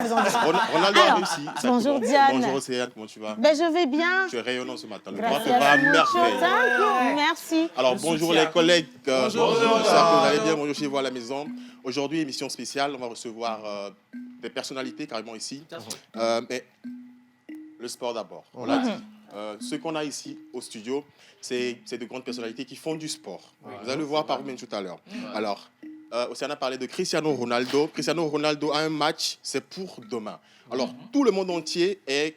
vous en dire. Ronaldo a réussi. Bonjour Diane. Bonjour Océane, comment tu vas? Ben, je vais bien. Tu es rayonnant ce matin. Le Gracias droit te va à mucho. merveille. Thank you. Merci. Alors bonjour les collègues. Bonjour. J'espère que vous allez bien. Bonjour chez vous à la maison. Aujourd'hui, émission spéciale. On va recevoir des personnalités carrément ici. Mais le sport d'abord. On l'a dit. Ce qu'on a ici au studio, c'est de grandes personnalités qui font du sport. Vous allez le voir par vous-même tout à l'heure. Alors, Océane a parlé de Cristiano Ronaldo. Cristiano Ronaldo a un match, c'est pour demain. Alors, tout le monde entier est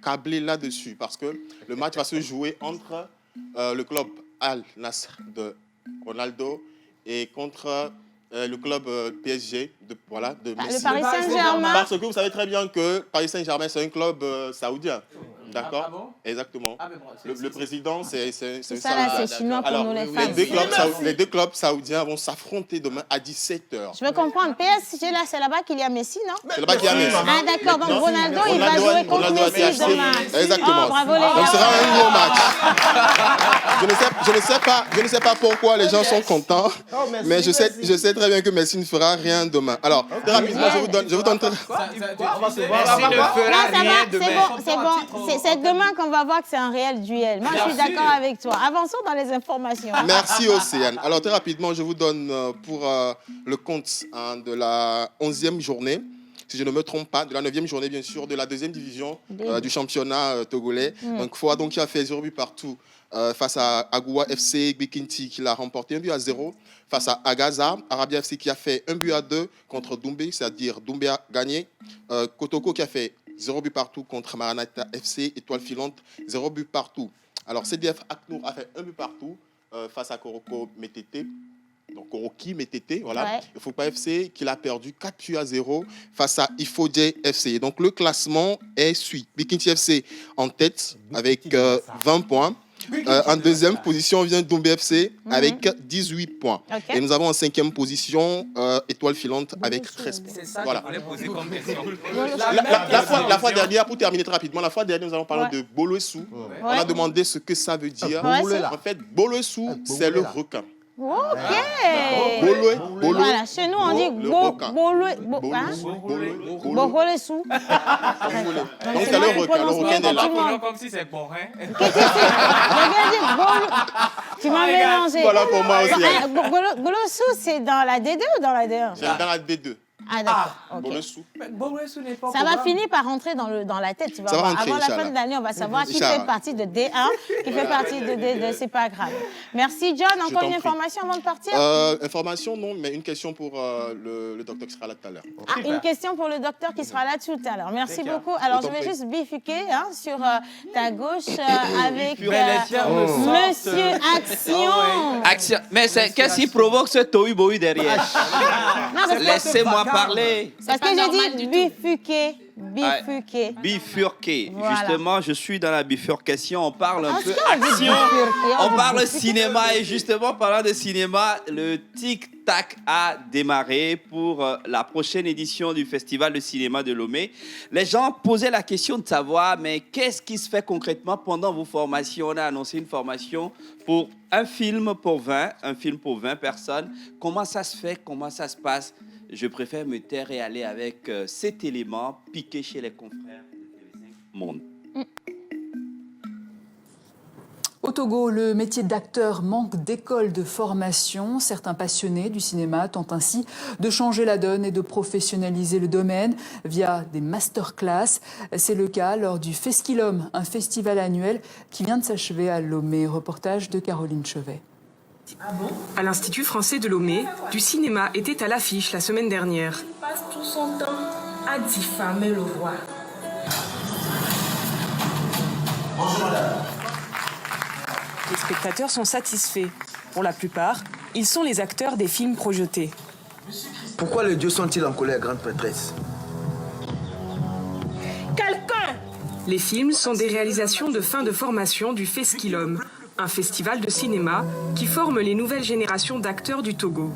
câblé là-dessus parce que le match va se jouer entre le club Al Nassr de Ronaldo et contre le club PSG de Messi. Le Paris Saint-Germain. Parce que vous savez très bien que Paris Saint-Germain, c'est un club saoudien. D'accord. Ah bon? Exactement. Ah, mais bon, Le président, c'est Ça, saoudien. là, c'est chinois pour Alors, nous, les femmes. les deux clubs saoudiens vont s'affronter demain à 17h. Je veux comprendre. PSG, là, c'est là-bas qu'il y a Messi, non? C'est là-bas qu'il y a Messi. Ah, d'accord. Donc, Ronaldo, il va jouer contre Messi demain. Exactement. Oh, bravo, les gars. Donc, ce sera un gros match. Je ne sais pas pourquoi les gens sont contents, mais je sais très bien que Messi ne fera rien demain. Alors, très rapidement, je vous donne... On va se voir. Non, ça va, c'est bon. C'est demain qu'on va voir que c'est un réel duel. Moi, je suis d'accord avec toi. Avançons dans les informations. Merci Océane. Alors très rapidement, je vous donne pour le compte de la 11e journée, si je ne me trompe pas, de la 9e journée bien sûr, de la 2e division du championnat togolais. Donc Foa qui a fait 0 but partout face à Agoua FC Bikinti qui l'a remporté 1-0 face à Agaza, Arabia FC qui a fait 1-2 contre Doumbé, c'est-à-dire Doumbé a gagné. Kotoko qui a fait 0 but partout contre Maranatha FC, Étoile Filante, 0 but partout. Alors, CDF Aknour a fait 1 but partout face à Koroko Metete. Donc, Koroki Metete, voilà. Ouais. Il ne faut pas FC qu'il a perdu 4-0 face à Ifodje FC. Donc, le classement est suit. Bikinti FC en tête avec 20 points. En deuxième position vient Doumbé FC avec 18 points. Okay. Et nous avons en 5e position Étoile Filante avec 13 points. C'est ça Voilà. que je voulais poser comme question. La fois dernière, pour terminer très rapidement, la fois dernière, nous avons parlé de Boloessou. On a demandé ce que ça veut dire. Ouais, En fait, Boloessou, c'est le requin. Ok. Bolo. Voilà, chez nous, on dit Boholesou. Donc, c'est le requin des lacs. Comme si c'est bon, hein? Tu m'as mélangé. Voilà pour moi aussi. Bolossou, c'est dans la D2 ou dans la D1? C'est dans la D2. Ah, d'accord. Ok. Boloessou. Boloessou n'est pas Ça va finir par rentrer dans la tête. Tu vas Ça va voir. rentrer, Avant la fin Inch'Allah. de l'année, on va savoir qui Inch'Allah. fait partie de D1, qui fait partie de D2. C'est pas grave. Merci, John. Encore t'en une prie. information avant de partir? Information, non, mais une question pour le docteur qui sera là tout à l'heure. Ah, une question pour le docteur qui sera là tout à l'heure. Merci beaucoup. Alors, je vais juste bifurquer sur ta gauche avec Monsieur Action. Action. Mais qu'est-ce qui provoque ce tohu-bohu derrière? Non, parce que- Laissez-moi parler. Parce que j'ai dit bifurquer. Bifurquer. Bifurqué. Voilà. Justement, je suis dans la bifurcation. On parle un peu on dit action. bifurquer, On dit parle bifurquer. cinéma. Et justement, parlant de cinéma, le tic-tac a démarré pour la prochaine édition du Festival de cinéma de Lomé. Les gens posaient la question de savoir, mais qu'est-ce qui se fait concrètement pendant vos formations? On a annoncé une formation pour un film pour 20 personnes. Comment ça se fait? Comment ça se passe? Je préfère me taire et aller avec cet élément piqué chez les confrères de TV5 Monde. Au Togo, le métier d'acteur manque d'écoles de formation. Certains passionnés du cinéma tentent ainsi de changer la donne et de professionnaliser le domaine via des masterclass. C'est le cas lors du Fesquilum, un festival annuel qui vient de s'achever à Lomé. Reportage de Caroline Chevet. À l'Institut français de Lomé, du cinéma était à l'affiche la semaine dernière. Il passe tout son temps à diffamer le roi. Les spectateurs sont satisfaits. Pour la plupart, ils sont les acteurs des films projetés. Pourquoi les dieux sont-ils en colère, grande prêtresse? Quelqu'un! Les films sont des réalisations de fin de formation du Fesquilum, un festival de cinéma qui forme les nouvelles générations d'acteurs du Togo.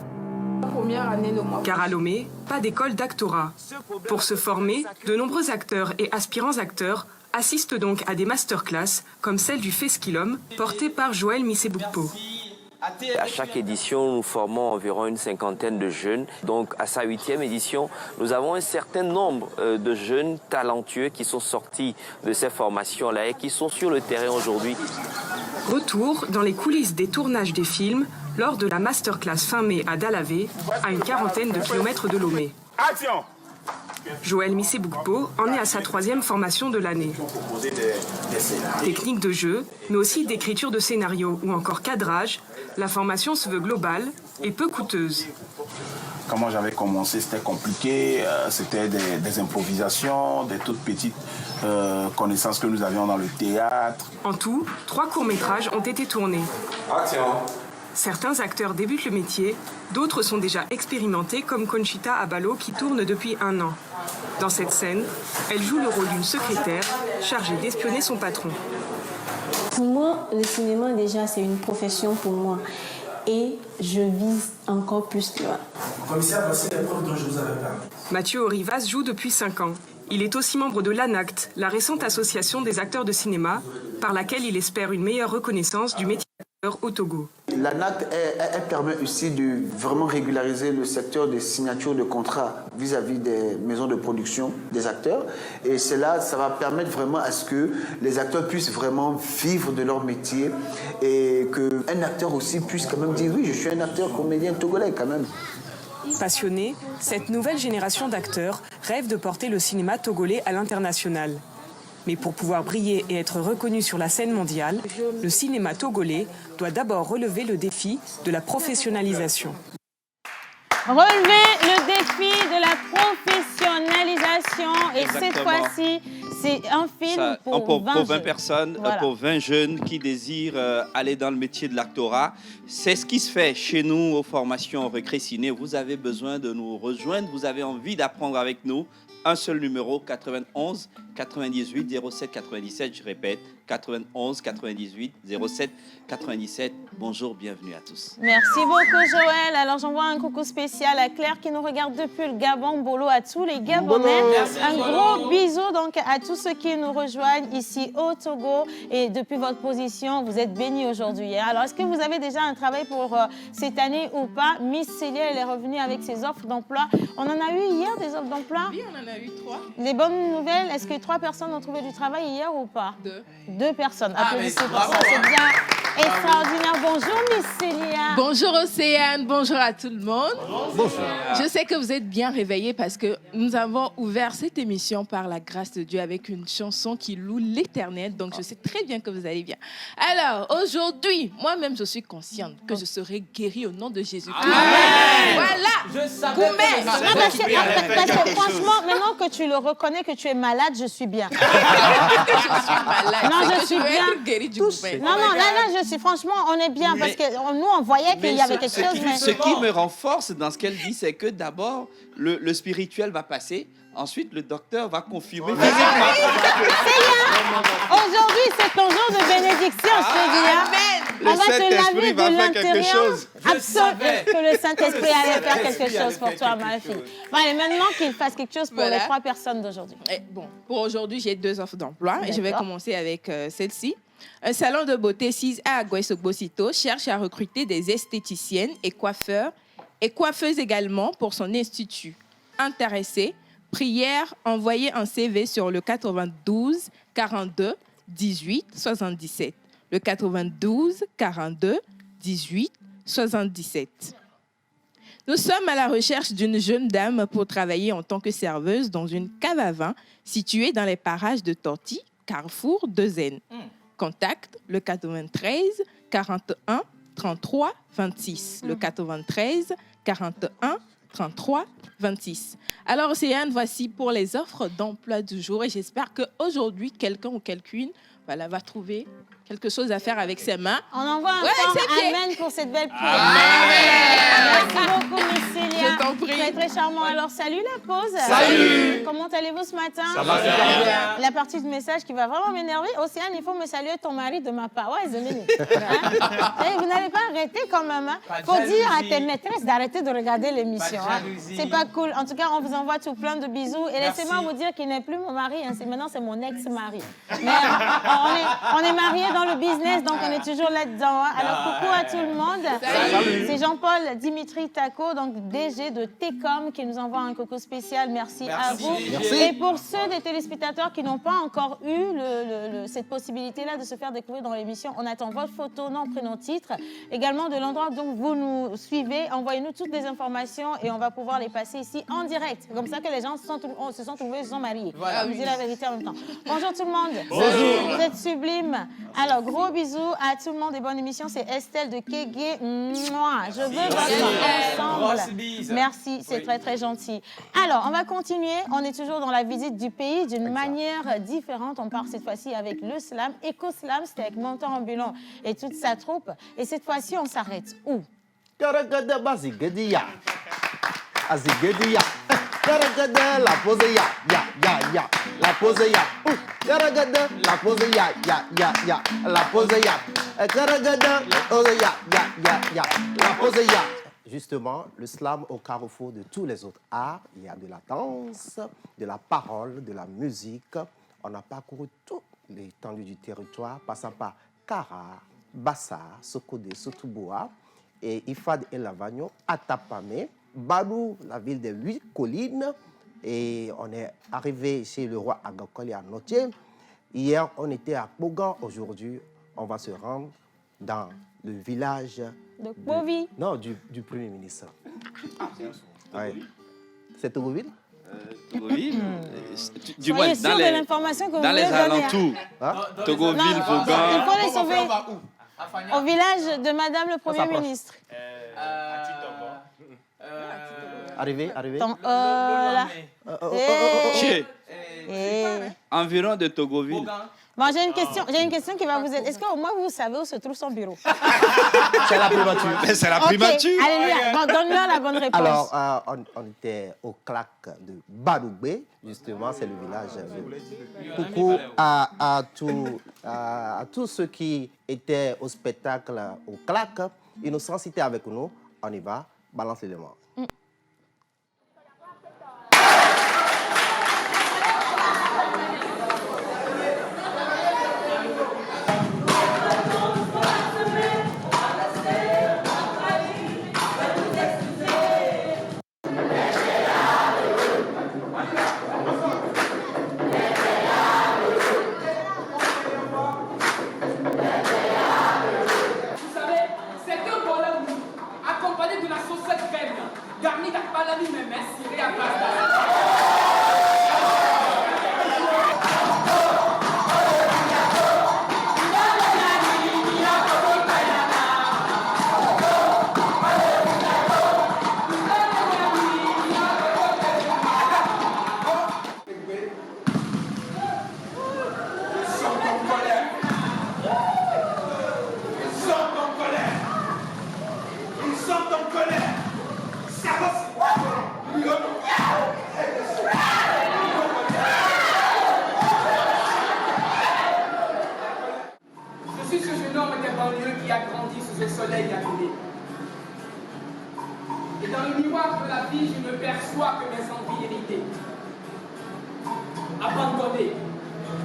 Car à Lomé, pas d'école d'actorat. Pour se former, de nombreux acteurs et aspirants acteurs assistent donc à des masterclass comme celle du Fesquilum, portée par Joël Missebukpo. À chaque édition, nous formons environ une cinquantaine de jeunes. Donc, à sa 8e édition, nous avons un certain nombre de jeunes talentueux qui sont sortis de ces formations-là et qui sont sur le terrain aujourd'hui. Retour dans les coulisses des tournages des films lors de la masterclass fin mai à Dalavé, à une quarantaine de kilomètres de Lomé. Action! Joël Missé-Boukpo en est à sa 3e formation de l'année. Technique de jeu, mais aussi d'écriture de scénario ou encore cadrage, la formation se veut globale et peu coûteuse. Comment j'avais commencé, c'était compliqué, c'était des improvisations, des toutes petites connaissances que nous avions dans le théâtre. En tout, 3 courts-métrages ont été tournés. Action! Certains acteurs débutent le métier, d'autres sont déjà expérimentés comme Conchita Abalo qui tourne depuis 1 an. Dans cette scène, elle joue le rôle d'une secrétaire chargée d'espionner son patron. Pour moi, le cinéma déjà c'est une profession pour moi et je vise encore plus loin. Commissaire, voici les preuves dont je vous avais parlé. Mathieu Orivas joue depuis 5 ans. Il est aussi membre de l'ANACT, la récente association des acteurs de cinéma, par laquelle il espère une meilleure reconnaissance du métier d'acteur au Togo. L'ANACT, elle permet aussi de vraiment régulariser le secteur des signatures de contrats vis-à-vis des maisons de production des acteurs. Et cela, ça va permettre vraiment à ce que les acteurs puissent vraiment vivre de leur métier et qu'un acteur aussi puisse quand même dire oui, je suis un acteur comédien togolais quand même. Passionnée, cette nouvelle génération d'acteurs rêve de porter le cinéma togolais à l'international. Mais pour pouvoir briller et être reconnu sur la scène mondiale, le cinéma togolais doit d'abord relever le défi de la professionnalisation. Relever le défi de la professionnalisation. Et Exactement. cette fois-ci, c'est un film pour 20 personnes, voilà. pour 20 jeunes qui désirent aller dans le métier de l'actorat. C'est ce qui se fait chez nous aux formations Recré Ciné. Vous avez besoin de nous rejoindre, vous avez envie d'apprendre avec nous. Un seul numéro, 91 98 07 97, je répète, 91 98 07 97. Bonjour, bienvenue à tous. Merci beaucoup, Joël. Alors, j'envoie un coucou spécial à Claire qui nous regarde depuis le Gabon. Bolo à tous les Gabonais. Un gros bisou donc à tous ceux qui nous rejoignent ici au Togo. Et depuis votre position, vous êtes bénis aujourd'hui. Alors, est-ce que vous avez déjà un travail pour cette année ou pas? Miss Célia, elle est revenue avec ses offres d'emploi. On en a eu hier des offres d'emploi? Oui, on en a eu 3. Les bonnes nouvelles, est-ce que 3 personnes ont trouvé du travail hier ou pas? 2 personnes. Applaudissez pour ça. C'est bien extraordinaire. Bonjour, Miss Célia. Bonjour, Océane. Bonjour à tout le monde. Bonjour. Je sais que vous êtes bien réveillés parce que nous avons ouvert cette émission par la grâce de Dieu avec une chanson qui loue l'Éternel. Donc, je sais très bien que vous allez bien. Alors, aujourd'hui, moi-même, je suis consciente que je serai guérie au nom de Jésus-Christ. Voilà. Je savais Parce que franchement, maintenant que tu le reconnais que tu es malade, je suis bien. Que je suis malade. Non, C'est je que suis veux bien. être guérie du poumon. Non, là, je suis franchement, on est bien parce que nous, on voyait qu'il y avait quelque chose. Mais... Ce qui me renforce dans ce qu'elle dit, c'est que d'abord, le spirituel va passer. Ensuite, le docteur va confirmer. Aujourd'hui, c'est ton jour de bénédiction, je te dis. Amen. On va Le te Saint-Esprit laver va de faire quelque l'intérieur. chose. Absolument que le Saint-Esprit allait faire quelque chose pour toi, ma fille. Bon, allez, maintenant qu'il fasse quelque chose pour Voilà. les 3 personnes d'aujourd'hui. Bon, pour aujourd'hui, j'ai 2 offres d'emploi et je vais D'accord. commencer avec celle-ci. Un salon de beauté 6A à Guaysogbo-Sito cherche à recruter des esthéticiennes et coiffeurs et coiffeuses également pour son institut. Intéressés, prière, envoyez un CV sur le 92 42 18 77. Le 92 42 18 77. Nous sommes à la recherche d'une jeune dame pour travailler en tant que serveuse dans une cave à vin située dans les parages de Torti, Carrefour de Zen. Contact le 93 41 33 26. Le 93 41 33 26. Alors, Océane, voici pour les offres d'emploi du jour et j'espère qu'aujourd'hui, quelqu'un ou quelqu'une va trouver quelque chose à faire avec ses mains. On envoie un fort amen pour cette belle prière. Amen. Merci beaucoup, Miss Célia. Je t'en prie. Vous êtes très charmant. Alors, salut la pause. Salut. Comment allez-vous ce matin? Ça va super bien. La partie du message qui va vraiment m'énerver. Océane, il faut me saluer ton mari de ma part. Ouais, Zemini. Hein? Vous n'allez pas arrêter quand même. Il faut dire à tes maîtresses d'arrêter de regarder l'émission. Hein? C'est pas cool. En tout cas, on vous envoie tout plein de bisous. Et laissez-moi vous dire qu'il n'est plus mon mari. Hein. Maintenant, c'est mon ex-mari. Mais on est mariés dans le business, donc on est toujours là-dedans. Hein. Alors, coucou à tout le monde. Salut. C'est Jean-Paul Dimitri Taco, donc DG de Técom, qui nous envoie un coucou spécial. Merci à vous. Merci. Et pour ceux des téléspectateurs qui n'ont pas encore eu cette possibilité-là de se faire découvrir dans l'émission, on attend votre photo, nom, prénom, titre, également de l'endroit dont vous nous suivez. Envoyez-nous toutes les informations et on va pouvoir les passer ici en direct. C'est comme ça que les gens se sont trouvés, se sont mariés. Voilà. Je vous dis la vérité en même temps. Bonjour tout le monde. Bonjour. Vous êtes sublime. Alors, gros bisous à tout le monde et bonne émission. C'est Estelle de Kégué. Mouah. Je veux votre ensemble. Grosse bise. Merci, c'est très très gentil. Alors, on va continuer. On est toujours dans la visite du pays d'une manière différente. On part cette fois-ci avec le slam. Éco-slam, c'était avec Montant Ambulant et toute sa troupe. Et cette fois-ci, on s'arrête où? Garagada, la pose ya, la pose ya. Garagada, la pose ya, la pose ya. Garagada, la pose ya, la pose ya. Justement, le slam au carrefour de tous les autres arts. Il y a de la danse, de la parole, de la musique. On a parcouru toute l'étendue du territoire, passant par Kara, Bassar, Sokodé, Sotuboa, et Ifad et Lavagno, Atapame, Balou, la ville des 8 collines. Et on est arrivé chez le roi Agakoli à Notier. Hier, on était à Pogan. Aujourd'hui, on va se rendre dans le village de Bovi. Non, du Premier ministre. Ouais. C'est Togoville? Togoville. Du Soyez moins, sûr de l'information que vous dans les voulez donner. alentours. Hein? Togoville, Il Vaughan. faut les sauver au village de Madame le Premier ministre. Arrivé. Là. Environ de Togoville. Bon, j'ai une question qui va vous aider. Est-ce qu'au moins vous savez où se trouve son bureau? C'est la primature. C'est la primature. Okay. Alléluia. Bon, donne-leur la bonne réponse. Alors, on était au claque de Badoubé, justement, c'est le village. Coucou à tous ceux qui étaient au spectacle au claque. Innocence était avec nous. On y va. Balance l'élément.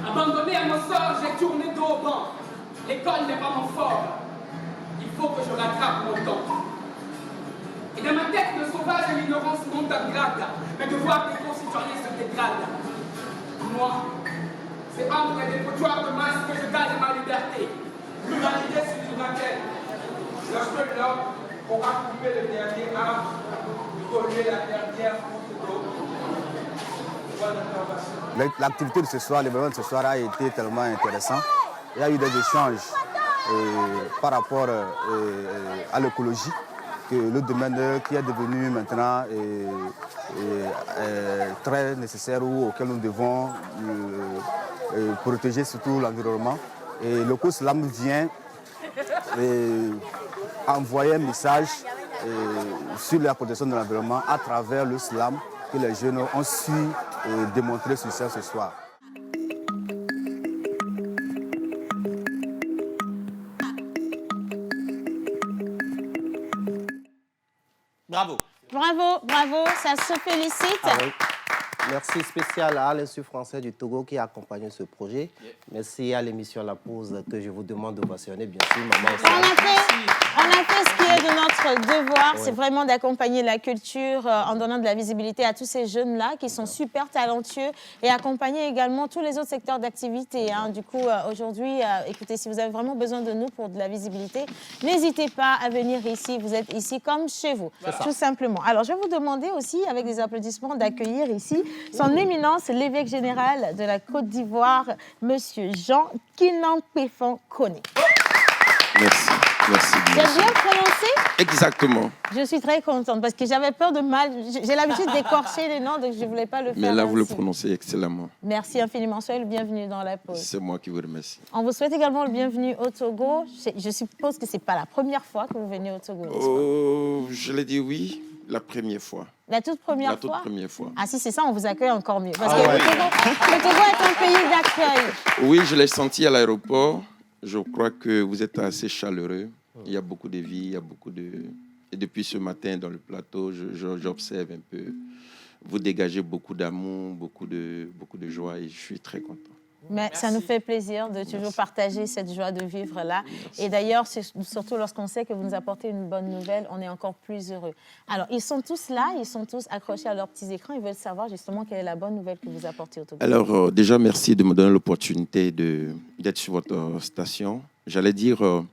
Abandonné à mon sort, j'ai tourné dos au banc. L'école n'est pas mon fort. Il faut que je rattrape mon temps. Et dans ma tête, le sauvage et l'ignorance montent en grade. Mais de voir que les concitoyens se dégradent. Moi, c'est entre des dépotoirs de masse que je gagne ma liberté. L'humanité s'unira-t-elle? Lorsque l'homme aura coupé le dernier arbre, pollué la dernière goutte d'eau. L'activité de ce soir, l'événement de ce soir a été tellement intéressant. Il y a eu des échanges par rapport à l'écologie, que le domaine qui est devenu maintenant très nécessaire ou auquel nous devons protéger surtout l'environnement. Et le cours Slam vient envoyer un message sur la protection de l'environnement à travers le slam que les jeunes ont su démontrer sur ça ce soir. Bravo. Bravo, bravo, ça se félicite. Ah oui. Merci spécial à l'Institut français du Togo qui a accompagné ce projet. Merci à l'émission La Pause que je vous demande d'ovationner, bien sûr, maman. On a fait ce qui est de notre devoir, c'est vraiment d'accompagner la culture en donnant de la visibilité à tous ces jeunes-là qui sont super talentueux et accompagner également tous les autres secteurs d'activité. Hein. Du coup, aujourd'hui, écoutez, si vous avez vraiment besoin de nous pour de la visibilité, n'hésitez pas à venir ici. Vous êtes ici comme chez vous, tout simplement. Alors, je vais vous demander aussi, avec des applaudissements, d'accueillir ici son éminence, l'évêque général de la Côte d'Ivoire, Monsieur Jean Kinampéfon Koné. Merci. J'ai bien prononcé? Exactement. Je suis très contente parce que j'avais peur de mal. J'ai l'habitude d'écorcher les noms, donc je ne voulais pas le faire. Mais là, vous le ainsi. prononcez excellemment. Merci infiniment. Soyez le bienvenu dans la pause. C'est moi qui vous remercie. On vous souhaite également le bienvenu au Togo. Je suppose que ce n'est pas la première fois que vous venez au Togo. Oh, je l'ai dit oui, la première fois. La toute première La fois? toute première fois. Ah si c'est ça, on vous accueille encore mieux. Parce que le Togo est un pays d'accueil. Oui, je l'ai senti à l'aéroport. Je crois que vous êtes assez chaleureux. Il y a beaucoup de vie, il y a beaucoup de... Et depuis ce matin, dans le plateau, j'observe un peu. Vous dégagez beaucoup d'amour, beaucoup de joie et je suis très content. Mais ça nous fait plaisir de toujours partager cette joie de vivre là. Et d'ailleurs, surtout lorsqu'on sait que vous nous apportez une bonne nouvelle, on est encore plus heureux. Alors, ils sont tous là, ils sont tous accrochés à leurs petits écrans. Ils veulent savoir justement quelle est la bonne nouvelle que vous apportez au Togo. Alors, déjà, merci de me donner l'opportunité d'être sur votre station. J'allais dire...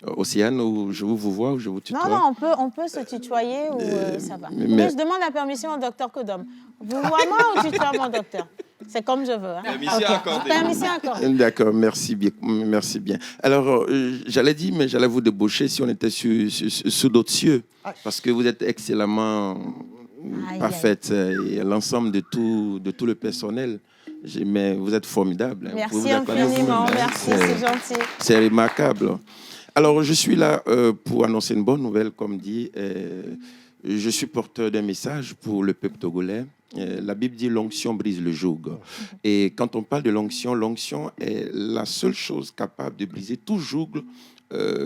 Océane, où je vous vois ou je vous tutoie? Non, on peut se tutoyer ou ça va. Mais je demande la permission au docteur Kodom. Vous voyez moi ou tutoie mon docteur? C'est comme je veux. Hein? Permission accordée. Permission accordée. D'accord, merci bien. Alors, j'allais dire, mais j'allais vous débaucher si on était sous d'autres cieux, parce que vous êtes excellemment parfaite et l'ensemble de tout le personnel. Mais vous êtes formidable. Merci infiniment, merci, c'est gentil. C'est remarquable. Alors, je suis là pour annoncer une bonne nouvelle, comme dit. Je suis porteur d'un message pour le peuple togolais. La Bible dit l'onction brise le joug. Et quand on parle de l'onction est la seule chose capable de briser tout joug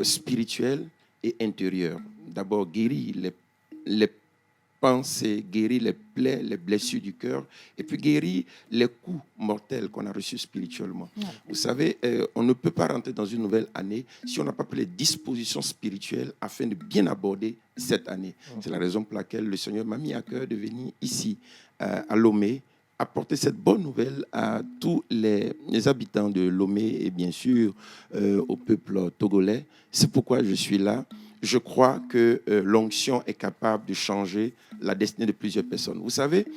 spirituel et intérieur. D'abord, guérir les pensées, guérir les plaies, les blessures du cœur, et puis guérir les coups mortels qu'on a reçus spirituellement. Ouais. Vous savez, on ne peut pas rentrer dans une nouvelle année si on n'a pas pris les dispositions spirituelles afin de bien aborder cette année. C'est la raison pour laquelle le Seigneur m'a mis à cœur de venir ici, à Lomé, apporter cette bonne nouvelle à tous les habitants de Lomé et bien sûr au peuple togolais. C'est pourquoi je suis là. Je crois que l'onction est capable de changer la destinée de plusieurs personnes. Vous savez,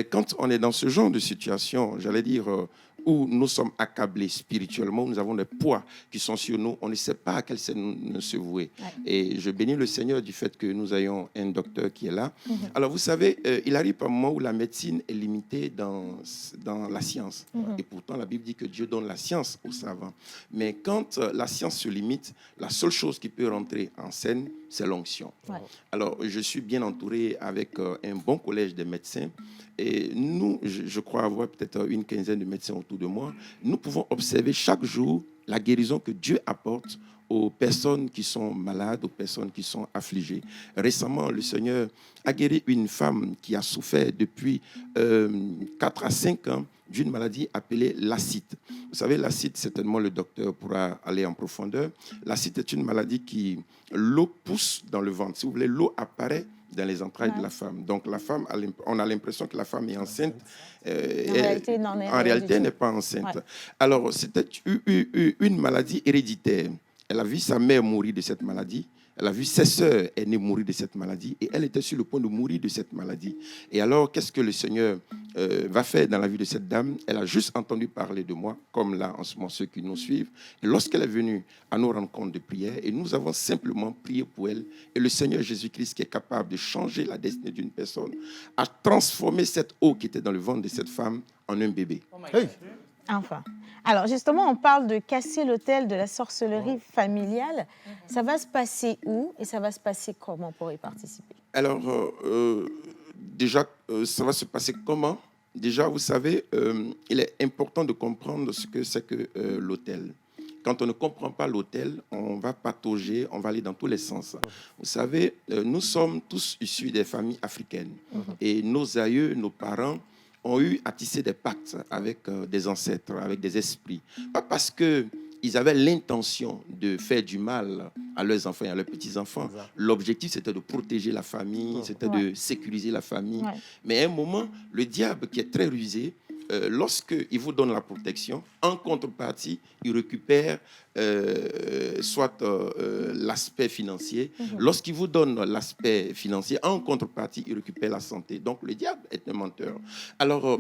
quand on est dans ce genre de situation, j'allais dire, où nous sommes accablés spirituellement, nous avons des poids qui sont sur nous, on ne sait pas à quel nous se vouer. Ouais. Et je bénis le Seigneur du fait que nous ayons un docteur qui est là. Alors, vous savez, il arrive un moment où la médecine est limitée dans la science. Et pourtant, la Bible dit que Dieu donne la science aux savants. Mais quand la science se limite, la seule chose qui peut rentrer en scène, c'est l'onction. Ouais. Alors, je suis bien entouré avec un bon collège de médecins. Et nous, je crois avoir peut-être une quinzaine de médecins autour de moi. Nous pouvons observer chaque jour la guérison que Dieu apporte aux personnes qui sont malades, aux personnes qui sont affligées. Récemment, le Seigneur a guéri une femme qui a souffert depuis 4 à 5 ans d'une maladie appelée l'acide. Vous savez, l'acide, certainement le docteur pourra aller en profondeur. L'acide est une maladie qui, l'eau pousse dans le ventre. Si vous voulez, l'eau apparaît dans les entrailles de la femme. Donc la femme, on a l'impression que la femme est enceinte. En réalité, elle n'est pas enceinte. Ouais. Alors, c'était une maladie héréditaire. Elle a vu sa mère mourir de cette maladie. Elle a vu ses sœurs aînées mourir de cette maladie et elle était sur le point de mourir de cette maladie. Et alors, qu'est-ce que le Seigneur va faire dans la vie de cette dame? Elle a juste entendu parler de moi, comme là, en ce moment, ceux qui nous suivent. Et lorsqu'elle est venue à nos rencontres de prière, et nous avons simplement prié pour elle, et le Seigneur Jésus-Christ, qui est capable de changer la destinée d'une personne, a transformé cette eau qui était dans le ventre de cette femme en un bébé. Hey. Enfin. Alors, justement, on parle de casser l'autel de la sorcellerie familiale. Ça va se passer où et ça va se passer comment pour y participer? Alors, déjà, ça va se passer comment? Déjà, vous savez, il est important de comprendre ce que c'est que l'autel. Quand on ne comprend pas l'autel, on va patauger, on va aller dans tous les sens. Vous savez, nous sommes tous issus des familles africaines. Et nos aïeux, nos parents, ont eu à tisser des pactes avec des ancêtres, avec des esprits. Pas parce qu'ils avaient l'intention de faire du mal à leurs enfants et à leurs petits-enfants. L'objectif, c'était de protéger la famille, c'était de sécuriser la famille. Mais à un moment, le diable, qui est très rusé, lorsqu'il vous donne la protection, en contrepartie, il récupère soit l'aspect financier. Lorsqu'il vous donne l'aspect financier, en contrepartie, il récupère la santé. Donc, le diable est un menteur. Alors,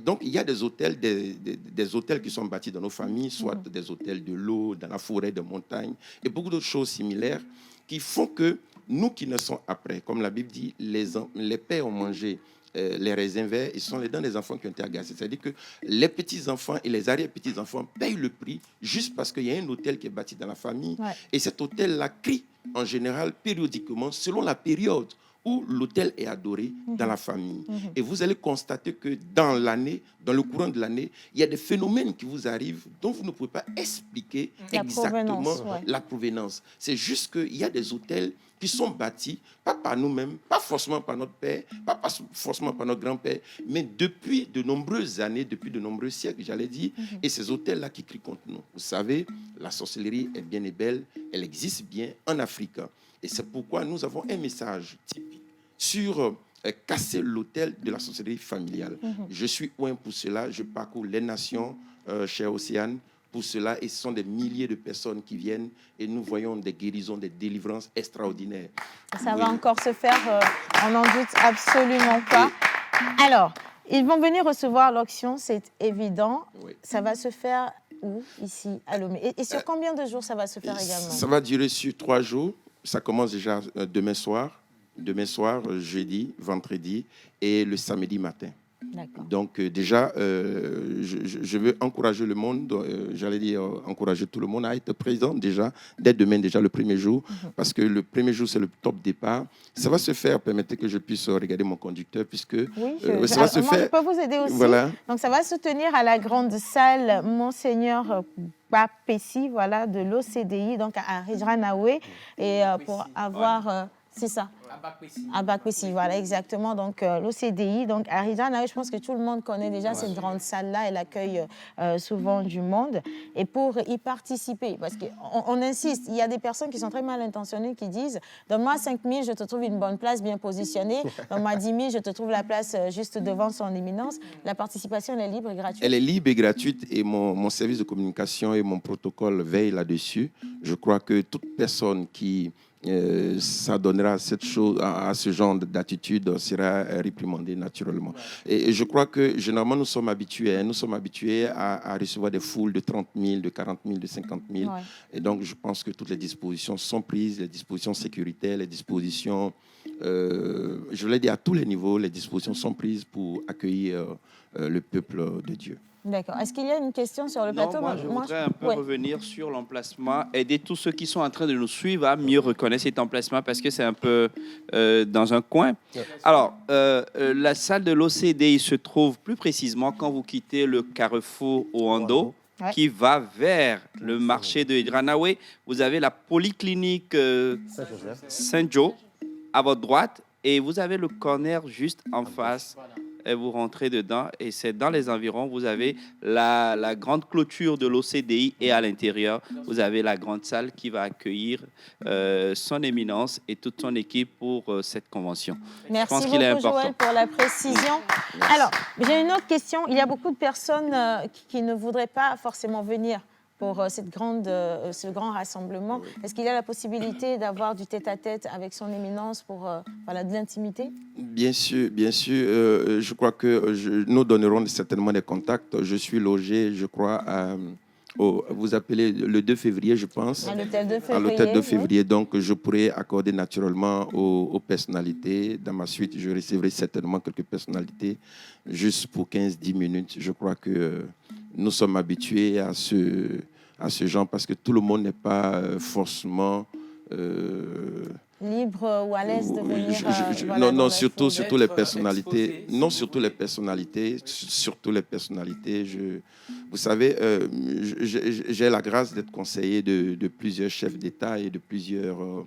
donc, il y a des hôtels, des hôtels qui sont bâtis dans nos familles, soit des hôtels de l'eau, dans la forêt, de montagne, et beaucoup d'autres choses similaires qui font que nous qui ne sommes après, comme la Bible dit, les pères ont mangé les raisins verts, ils sont les dents des enfants qui ont été agacés. C'est-à-dire que les petits-enfants et les arrière-petits-enfants payent le prix juste parce qu'il y a un hôtel qui est bâti dans la famille. Et cet hôtel-là crie en général périodiquement selon la période où l'autel est adoré dans la famille. Et vous allez constater que dans l'année, dans le courant de l'année, il y a des phénomènes qui vous arrivent dont vous ne pouvez pas expliquer exactement la provenance. C'est juste qu'il y a des hôtels qui sont bâtis, pas par nous-mêmes, pas forcément par notre père, pas forcément par notre grand-père, mais depuis de nombreuses années, depuis de nombreux siècles, j'allais dire, et ces hôtels-là qui crient contre nous. Vous savez, la sorcellerie est bien et belle, elle existe bien en Afrique. Et c'est pourquoi nous avons un message typique sur casser l'autel de la sorcellerie familiale. Je suis loin pour cela, je parcours les nations, chère Océane, pour cela, et ce sont des milliers de personnes qui viennent et nous voyons des guérisons, des délivrances extraordinaires. Ça va encore se faire, on n'en doute absolument pas. Alors, ils vont venir recevoir l'onction, c'est évident. Ça va se faire où, ici, à Lomé? Et sur combien de jours ça va se faire également? Ça va durer sur 3 jours. Ça commence déjà demain soir, jeudi, vendredi et le samedi matin. Donc déjà, je veux encourager le monde, encourager tout le monde à être présent déjà, dès demain déjà le premier jour, parce que le premier jour c'est le top départ. Ça va se faire, permettez que je puisse regarder mon conducteur, puisque ça va se faire. Je peux vous aider aussi. Voilà. Donc ça va se tenir à la grande salle Monseigneur Bapessi, voilà, de l'OCDI, donc à Rijranaoué, et pour avoir... c'est ça. À Bakwesi, voilà, exactement. Donc, l'OCDI, donc à Rijranaoué, je pense que tout le monde connaît déjà cette grande salle-là. Elle accueille souvent du monde. Et pour y participer, parce qu'on insiste, il y a des personnes qui sont très mal intentionnées qui disent « Donne-moi 5 000, je te trouve une bonne place bien positionnée. Donne-moi 10 000, je te trouve la place juste devant son éminence. » La participation, elle est libre et gratuite. Elle est libre et gratuite et mon service de communication et mon protocole veillent là-dessus. Je crois que toute personne qui... ça donnera cette chose à ce genre d'attitude sera réprimandé naturellement. Et je crois que généralement nous sommes habitués à recevoir des foules de 30 000, de 40 000, de 50 000. Et donc je pense que toutes les dispositions sont prises, les dispositions sécuritaires, les dispositions, je l'ai dit à tous les niveaux, les dispositions sont prises pour accueillir le peuple de Dieu. D'accord. Est-ce qu'il y a une question sur le plateau? Moi, je voudrais un peu revenir sur l'emplacement, aider tous ceux qui sont en train de nous suivre à mieux reconnaître cet emplacement parce que c'est un peu dans un coin. Alors, la salle de l'OCDI se trouve plus précisément quand vous quittez le carrefour Oando, qui va vers le marché de Rijranaoué. Vous avez la polyclinique Saint-Joe à votre droite et vous avez le corner juste en face. Et vous rentrez dedans et c'est dans les environs, vous avez la grande clôture de l'OCDI et à l'intérieur, vous avez la grande salle qui va accueillir son éminence et toute son équipe pour cette convention. Merci beaucoup, Joël, pour la précision. Alors, j'ai une autre question. Il y a beaucoup de personnes qui ne voudraient pas forcément venir pour ce grand rassemblement. Est-ce qu'il y a la possibilité d'avoir du tête-à-tête avec son éminence pour de l'intimité? Bien sûr, bien sûr. Je crois que nous donnerons certainement des contacts. Je suis logé, je crois, vous appelez le 2 février, je pense. À l'hôtel 2 février. À l'hôtel 2 février. Donc, je pourrais accorder naturellement aux personnalités. Dans ma suite, je recevrai certainement quelques personnalités juste pour 15-10 minutes. Je crois que nous sommes habitués à ce genre parce que tout le monde n'est pas forcément... libre ou à l'aise de venir surtout les personnalités. Non, surtout les personnalités. Vous savez, j'ai la grâce d'être conseiller de plusieurs chefs d'État et de plusieurs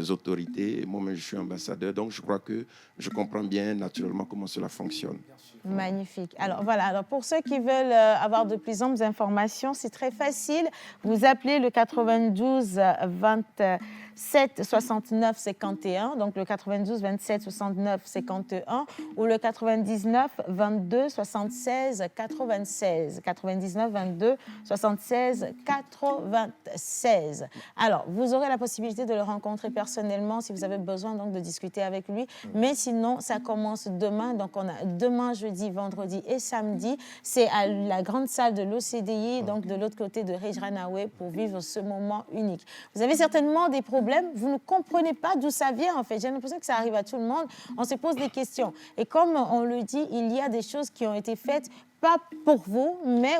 autorités. Et moi-même, je suis ambassadeur. Donc, je crois que je comprends bien naturellement comment cela fonctionne. Magnifique. Alors voilà, alors pour ceux qui veulent avoir de plus amples informations, c'est très facile. Vous appelez le 92 27 69 51, donc le 92 27 69 51 ou le 99 22 76 96. 99 22 76 96. Alors, vous aurez la possibilité de le rencontrer personnellement si vous avez besoin donc de discuter avec lui. Mais sinon, ça commence demain. Donc, on a demain, jeudi, vendredi et samedi. C'est à la grande salle de l'OCDI, donc de l'autre côté de Rejranawe, pour vivre ce moment unique. Vous avez certainement des problèmes. Vous ne comprenez pas d'où ça vient, en fait. J'ai l'impression que ça arrive à tout le monde. On se pose des questions. Et comme on le dit, il y a des choses qui ont été faites pas pour vous, mais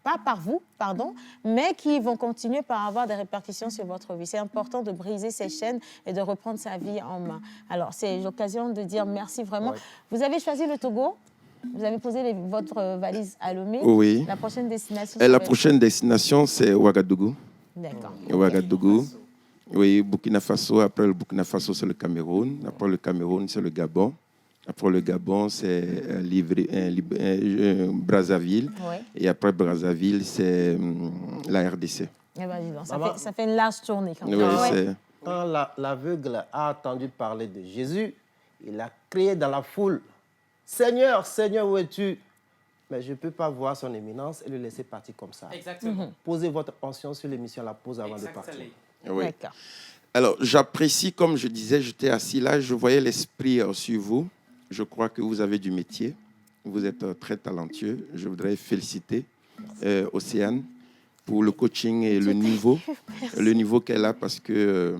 pas par vous, pardon, mais qui vont continuer par avoir des répercussions sur votre vie. C'est important de briser ces chaînes et de reprendre sa vie en main. Alors, c'est l'occasion de dire merci vraiment. Ouais. Vous avez choisi le Togo. Vous avez posé votre valise à Lomé. Oui. La prochaine destination. La prochaine destination, c'est Ouagadougou. D'accord. Ouagadougou. Oui, Burkina Faso. Après le Burkina Faso, c'est le Cameroun. Après le Cameroun, c'est le Gabon. Après le Gabon, c'est Brazzaville. Oui. Et après Brazzaville, c'est la RDC. Eh ben, dis donc, ça fait une large tournée. Quand même. Oui, quand l'aveugle a entendu parler de Jésus, il a crié dans la foule, « Seigneur, Seigneur, où es-tu » Mais je ne peux pas voir son éminence et le laisser partir comme ça. Exactement. Posez votre attention sur l'émission La Pause avant de partir. Oui. D'accord. Alors, j'apprécie, comme je disais, j'étais assis là, je voyais l'esprit sur vous. Je crois que vous avez du métier. Vous êtes très talentueux. Je voudrais féliciter Océane pour le coaching et le niveau qu'elle a, parce que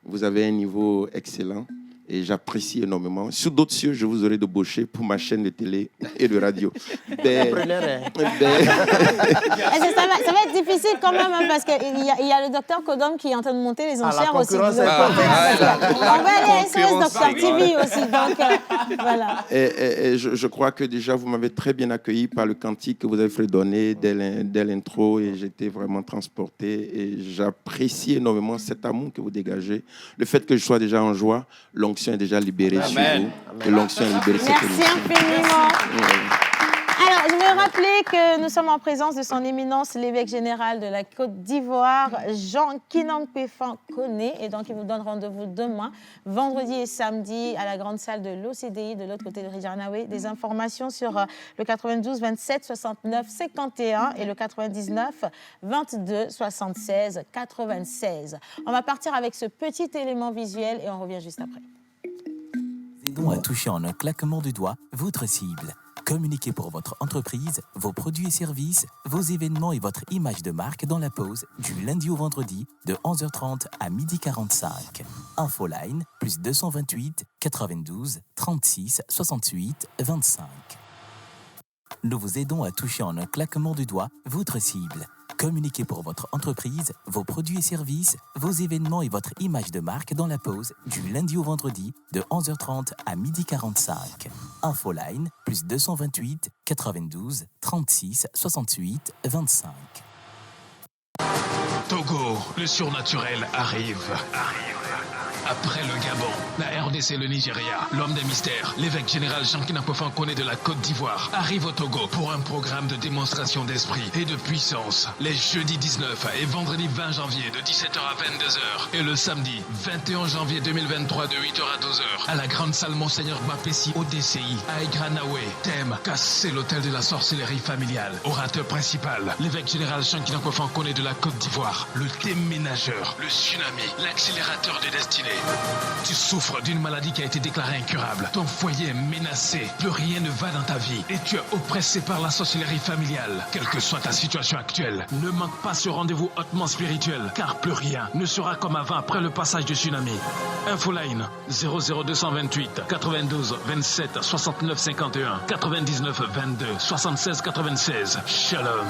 vous avez un niveau excellent et j'apprécie énormément. Sur d'autres cieux, je vous aurais débauché pour ma chaîne de télé et de radio. Ça va être difficile quand même, hein, parce qu'il y a le docteur Kodom qui est en train de monter les enchères aussi. On va aller SOS Docteur TV aussi. Donc, voilà. Et je crois que déjà, vous m'avez très bien accueilli par le cantique que vous avez fredonné dès l'intro et j'étais vraiment transporté. Et j'apprécie énormément cet amour que vous dégagez. Le fait que je sois déjà en joie, l'onction est déjà libérée sur vous. Et l'onction est libérée sur vous. Merci infiniment. Alors, je vais rappeler que nous sommes en présence de son éminence, l'évêque général de la Côte d'Ivoire, Jean Kinang Péfan Koné. Et donc, il vous donne rendez-vous demain, vendredi et samedi, à la grande salle de l'OCDI, de l'autre côté de Rejranawe. Des informations sur le 92 27 69 51 et le 99 22 76 96. On va partir avec ce petit élément visuel et on revient juste après. Aidons à toucher en un claquement de doigts votre cible. Communiquez pour votre entreprise, vos produits et services, vos événements et votre image de marque dans la pause du lundi au vendredi de 11h30 à 12h45. Infoline plus 228 92 36 68 25. Nous vous aidons à toucher en un claquement de doigts votre cible. Communiquez pour votre entreprise, vos produits et services, vos événements et votre image de marque dans la pause du lundi au vendredi de 11h30 à 12h45. Infoline plus 228 92 36 68 25. Togo, le surnaturel arrive. Après le Gabon, la RDC et le Nigeria, l'homme des mystères, l'évêque général Jean Kinang Péfan Koné de la Côte d'Ivoire arrive au Togo pour un programme de démonstration d'esprit et de puissance les jeudis 19 et vendredi 20 janvier de 17h à 22h et le samedi 21 janvier 2023 de 8h à 12h à la grande salle Monseigneur Mapessi au DCI à Rejranawe. Thème, casser l'hôtel de la sorcellerie familiale. Orateur principal, l'évêque général Jean Kinang Péfan Koné de la Côte d'Ivoire. Le déménageur, le tsunami, l'accélérateur des destinées. Tu souffres d'une maladie qui a été déclarée incurable. Ton foyer est menacé. Plus rien ne va dans ta vie. Et tu es oppressé par la sorcellerie familiale. Quelle que soit ta situation actuelle, ne manque pas ce rendez-vous hautement spirituel. Car plus rien ne sera comme avant après le passage du tsunami. Infoline 00228 92 27 69 51 99 22 76 96. Shalom.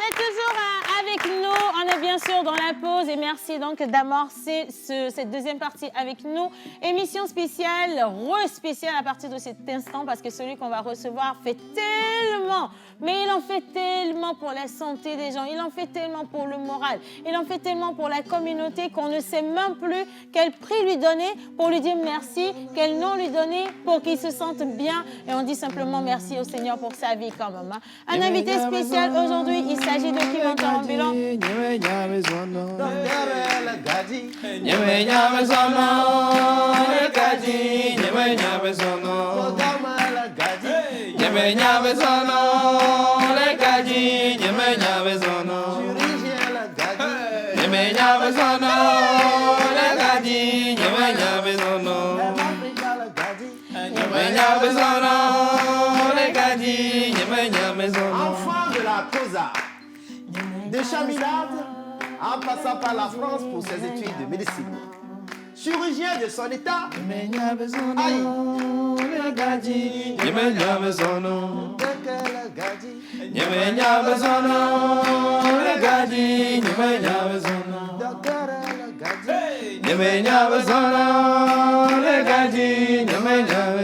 êtes toujours avec nous. On est bien sûr dans la pause et merci donc d'amorcer cette deuxième partie avec nous. Émission spéciale, spéciale à partir de cet instant parce que celui qu'on va recevoir fait tellement, mais il en fait tellement pour la santé des gens, il en fait tellement pour le moral, il en fait tellement pour la communauté qu'on ne sait même plus quel prix lui donner pour lui dire merci, quel nom lui donner pour qu'il se sente bien. Et on dit simplement merci au Seigneur pour sa vie quand même. Un invité spécial aujourd'hui, il s'agit de documentaire ambulant. Enfant de la Cosa, de Chaminade, en passant par la France pour ses études de médecine. Chirurgien de son état, aïe,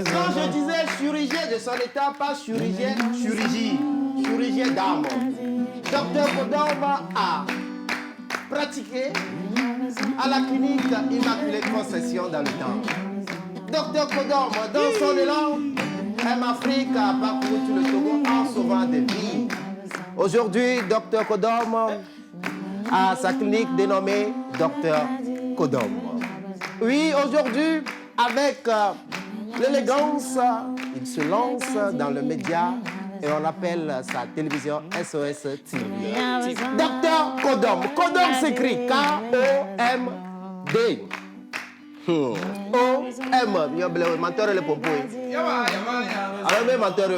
quand je disais chirurgien de son état, pas chirurgien, chirurgien d'âme. Docteur Kodom a pratiqué à la clinique Immaculée Conception dans le temps. Docteur Kodom, dans son élan, aime Afrique, a parcouru tout le Togo en sauvant des vies. Aujourd'hui, Docteur Kodom a sa clinique dénommée Docteur Kodom. Oui, aujourd'hui, avec l'élégance, il se lance dans le média et on appelle sa télévision SOS TV. Docteur Kodom. Kodom s'écrit K-O-M-D. O-M. Le menteur le popo. Alors, le menteur.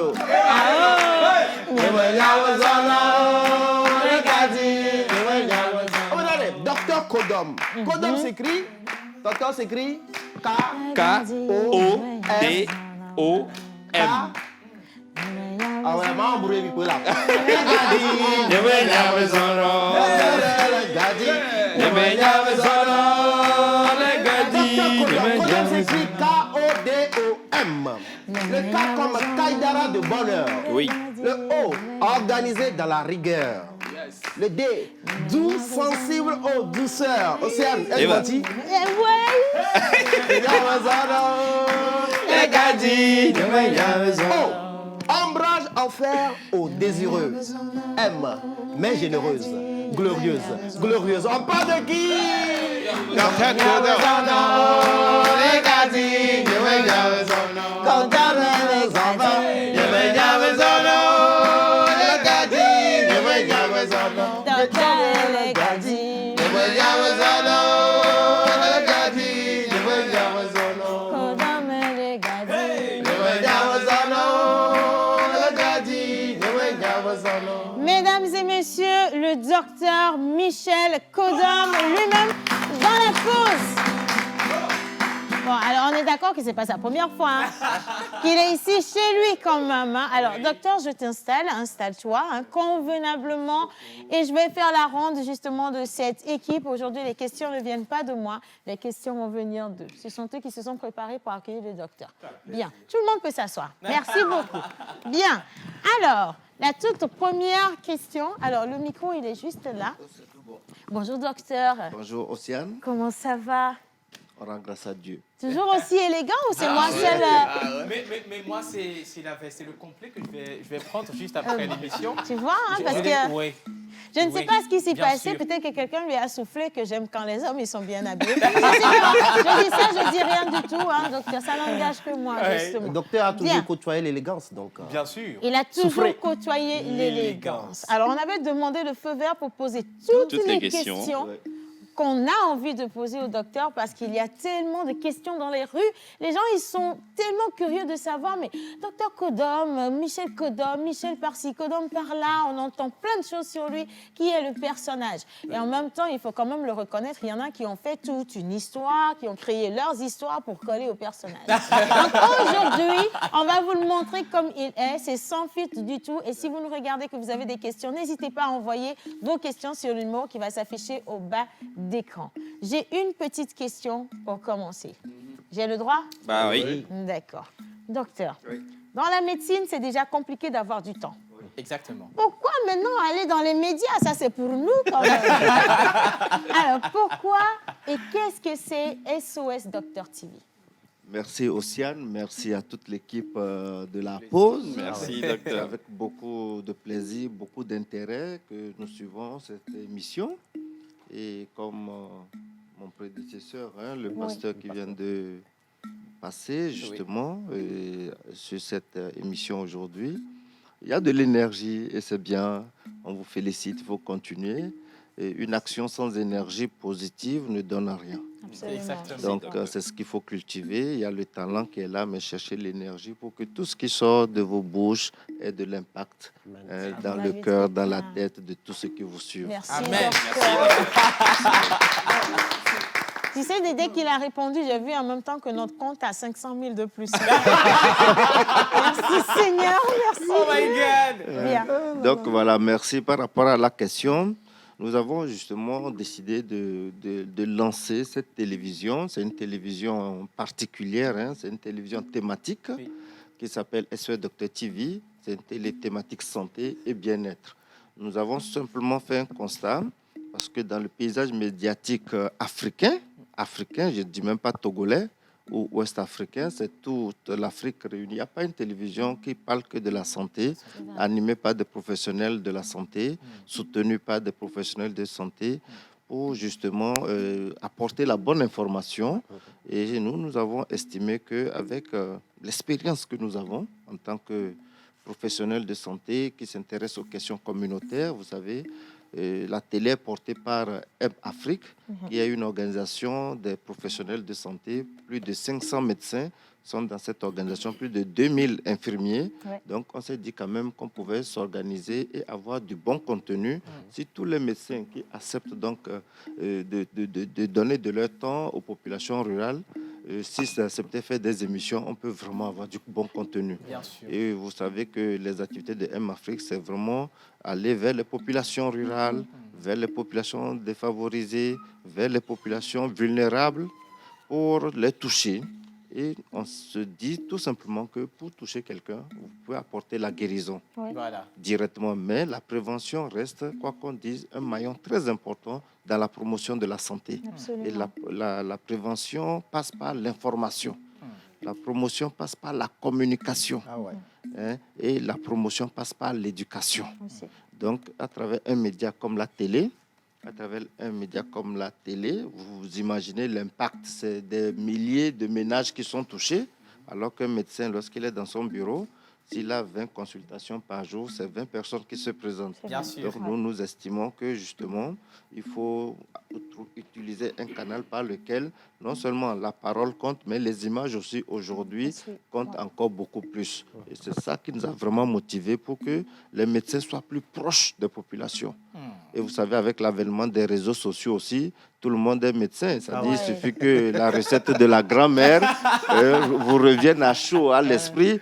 Docteur Kodom. Kodom s'écrit. Docteur s'écrit K-O-D-O-M. Ah ouais, maman, bourré, il peut là. Kodom s'écrit K-O-D-O-M. Le K comme Kaidara de bonheur. Oui. Le O, organisé dans la rigueur. Le D, doux, sensible aux douceurs. Océane, elle m'a dit. O, ombrage en fer aux désireuses. M, main généreuse, glorieuse, glorieuse. On parle de qui? Mesdames et messieurs, le docteur Michel Kodom lui-même dans la pause. Bon, alors on est d'accord que c'est pas sa première fois qu'il est ici chez lui quand même. Alors, docteur, je t'installe, installe-toi convenablement et je vais faire la ronde justement de cette équipe. Aujourd'hui, les questions ne viennent pas de moi, les questions vont venir d'eux. Ce sont eux qui se sont préparés pour accueillir le docteur. Bien, tout le monde peut s'asseoir. Merci beaucoup. Bien, alors, la toute première question. Alors, le micro, il est juste là. Bonjour, docteur. Bonjour, Océane. Comment ça va? On rend grâce à Dieu. Toujours aussi élégant ou c'est moi seule Mais moi, c'est le complet que je vais prendre juste après l'émission. Tu vois, parce que je ne sais pas ce qui s'est passé. Peut-être que quelqu'un lui a soufflé que j'aime quand les hommes ils sont bien habillés. Je dis ça, je dis rien du tout, docteur. Ça n'engage que moi, justement. Le docteur a toujours côtoyé l'élégance, donc. Bien sûr. Il a toujours côtoyé l'élégance. Alors, on avait demandé le feu vert pour poser toutes les questions. qu'on a envie de poser au docteur parce qu'il y a tellement de questions dans les rues. Les gens, ils sont tellement curieux de savoir, mais docteur Kodom, Michel par-ci, Kodom par-là, on entend plein de choses sur lui. Qui est le personnage? Et en même temps, il faut quand même le reconnaître, il y en a qui ont fait toute une histoire, qui ont créé leurs histoires pour coller au personnage. Donc aujourd'hui, on va vous le montrer comme il est, c'est sans filtre du tout. Et si vous nous regardez, que vous avez des questions, n'hésitez pas à envoyer vos questions sur le numéro qui va s'afficher au bas d'écran. J'ai une petite question pour commencer. J'ai le droit? Bah oui. D'accord. Docteur, dans la médecine, c'est déjà compliqué d'avoir du temps. Exactement. Pourquoi maintenant aller dans les médias? Ça, c'est pour nous quand même. Alors, pourquoi et qu'est-ce que c'est SOS Docteur TV? Merci Océane, merci à toute l'équipe de la pause. Merci docteur. Avec beaucoup de plaisir, beaucoup d'intérêt que nous suivons cette émission. Et comme mon prédécesseur, le pasteur qui vient de passer justement sur cette émission aujourd'hui, il y a de l'énergie et c'est bien. On vous félicite, il faut continuer. Et une action sans énergie positive ne donne rien. Donc, c'est ce qu'il faut cultiver. Il y a le talent qui est là, mais cherchez l'énergie pour que tout ce qui sort de vos bouches ait de l'impact dans le cœur, dans la tête de tous ceux qui vous suivent. Merci. Amen. Tu sais, dès qu'il a répondu, j'ai vu en même temps que notre compte a 500 000 de plus. Merci Seigneur, merci. Oh my God. Bien. Donc voilà, merci par rapport à la question. Nous avons justement décidé de lancer cette télévision. C'est une télévision particulière, c'est une télévision thématique qui s'appelle SOS Docteur TV. C'est une télé thématique santé et bien-être. Nous avons simplement fait un constat parce que dans le paysage médiatique africain, je ne dis même pas togolais ou ouest-africain, c'est toute l'Afrique réunie. Il n'y a pas une télévision qui parle que de la santé, animée par des professionnels de la santé, soutenue par des professionnels de santé, pour justement apporter la bonne information. Et nous avons estimé qu'avec l'expérience que nous avons en tant que professionnels de santé qui s'intéressent aux questions communautaires, vous savez, la télé est portée par M-Afrique, qui est une organisation des professionnels de santé. Plus de 500 médecins sont dans cette organisation, plus de 2000 infirmiers. Donc, on s'est dit quand même qu'on pouvait s'organiser et avoir du bon contenu. Si tous les médecins qui acceptent donc de donner de leur temps aux populations rurales, si ça acceptait faire des émissions, on peut vraiment avoir du bon contenu. Bien sûr. Et vous savez que les activités de M-Afrique, c'est vraiment aller vers les populations rurales, vers les populations défavorisées, vers les populations vulnérables pour les toucher. Et on se dit tout simplement que pour toucher quelqu'un, vous pouvez apporter la guérison directement. Mais la prévention reste, quoi qu'on dise, un maillon très important dans la promotion de la santé. Et la prévention passe par l'information. La promotion passe par la communication. Et la promotion passe par l'éducation. Donc, à travers un média comme la télé, vous imaginez l'impact. C'est des milliers de ménages qui sont touchés, alors qu'un médecin, lorsqu'il est dans son bureau, s'il a 20 consultations par jour, c'est 20 personnes qui se présentent. Bien sûr. Donc, nous estimons que, justement, il faut utiliser un canal par lequel non seulement la parole compte, mais les images aussi, aujourd'hui, comptent encore beaucoup plus. Et c'est ça qui nous a vraiment motivés pour que les médecins soient plus proches des populations. Et vous savez, avec l'avènement des réseaux sociaux aussi, tout le monde est médecin. C'est-à-dire, il suffit que la recette de la grand-mère vous revienne à chaud à l'esprit.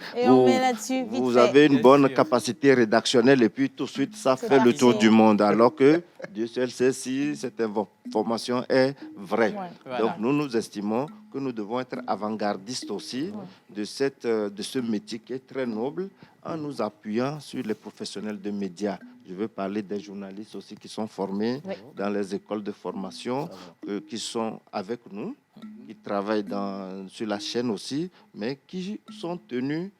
Vous avez une bonne capacité rédactionnelle et puis tout de suite, ça fait le tour du monde. Alors que Dieu seul sait si cette information est vraie. Donc, nous estimons que nous devons être avant-gardistes aussi de ce métier qui est très noble en nous appuyant sur les professionnels de médias. Je veux parler des journalistes aussi qui sont formés dans les écoles de formation, qui sont avec nous, qui travaillent sur la chaîne aussi, mais qui sont tenus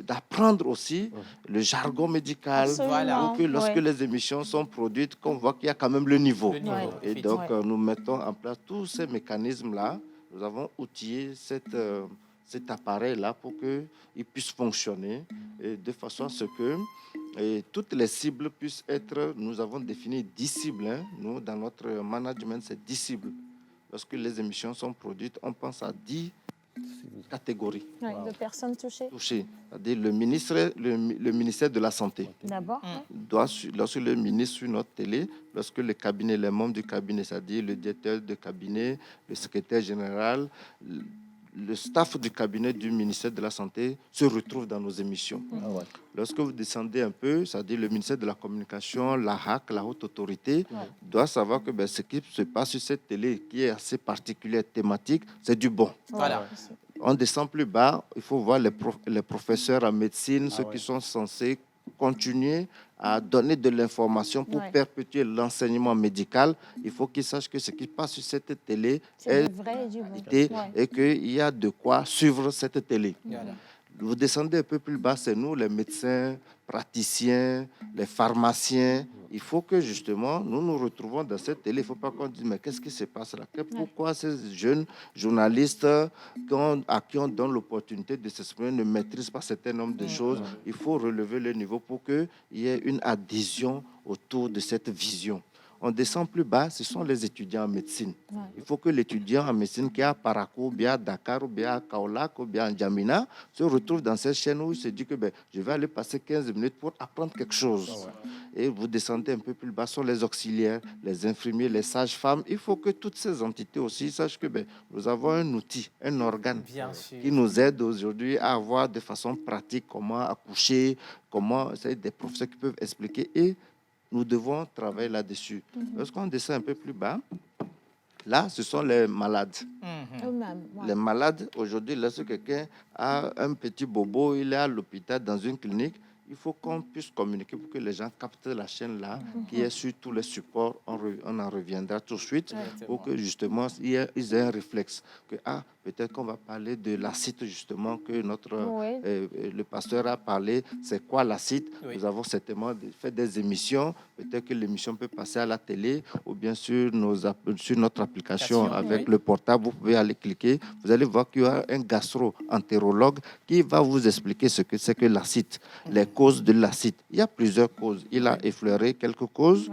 d'apprendre aussi le jargon médical pour que lorsque les émissions sont produites, qu'on voit qu'il y a quand même le niveau. Et donc, nous mettons en place tous ces mécanismes-là. Nous avons outillé cet appareil-là pour qu'il puisse fonctionner et de façon à ce que toutes les cibles puissent être... Nous avons défini 10 cibles. Hein. Nous, dans notre management, c'est 10 cibles. Lorsque les émissions sont produites, on pense à 10 catégories. De personnes touchées. C'est-à-dire le ministère de la Santé. D'abord. Lorsque le ministre sur notre télé, lorsque le cabinet, les membres du cabinet, c'est-à-dire le directeur de cabinet, le secrétaire général, le staff du cabinet du ministère de la Santé se retrouve dans nos émissions. Lorsque vous descendez un peu, c'est-à-dire le ministère de la Communication, la HAC, la haute autorité, doit savoir que ce qui se passe sur cette télé, qui est assez particulière, thématique, c'est du bon. Voilà. On descend plus bas, il faut voir les professeurs en médecine, ceux qui sont censés continuer à donner de l'information pour perpétuer l'enseignement médical. Il faut qu'ils sachent que ce qui passe sur cette télé est vrai et du bon. Et qu'il y a de quoi suivre cette télé. Vous descendez un peu plus bas, c'est nous, les médecins, praticiens, les pharmaciens. Il faut que justement, nous nous retrouvons dans cette télé. Il ne faut pas qu'on dise, mais qu'est-ce qui se passe là? Pourquoi ces jeunes journalistes à qui on donne l'opportunité de s'exprimer ne maîtrisent pas un certain nombre de choses? Il faut relever le niveau pour qu'il y ait une adhésion autour de cette vision. On descend plus bas, ce sont les étudiants en médecine. Il faut que l'étudiant en médecine qui est à Parakou, ou bien à Dakar, ou bien à Kaolack, ou bien à N'Djamena, se retrouve dans cette chaîne où il se dit que je vais aller passer 15 minutes pour apprendre quelque chose. Et vous descendez un peu plus bas, sont les auxiliaires, les infirmiers, les sages-femmes. Il faut que toutes ces entités aussi sachent que nous avons un outil, un organe qui nous aide aujourd'hui à avoir de façon pratique comment accoucher, c'est des professeurs qui peuvent expliquer et nous devons travailler là-dessus. Lorsqu'on descend un peu plus bas, là, ce sont les malades. Les malades, aujourd'hui, lorsque quelqu'un a un petit bobo, il est à l'hôpital dans une clinique, il faut qu'on puisse communiquer pour que les gens captent la chaîne là, qui est sur tous les supports. On en reviendra tout de suite pour que justement ils aient un réflexe. Que peut-être qu'on va parler de l'acide justement que le pasteur a parlé. C'est quoi l'acide? Nous avons certainement fait des émissions. Peut-être que l'émission peut passer à la télé ou bien sur notre application avec le portable. Vous pouvez aller cliquer. Vous allez voir qu'il y a un gastro-entérologue qui va vous expliquer ce que c'est que l'acide, les causes de l'acide. Il y a plusieurs causes. Il a effleuré quelques causes.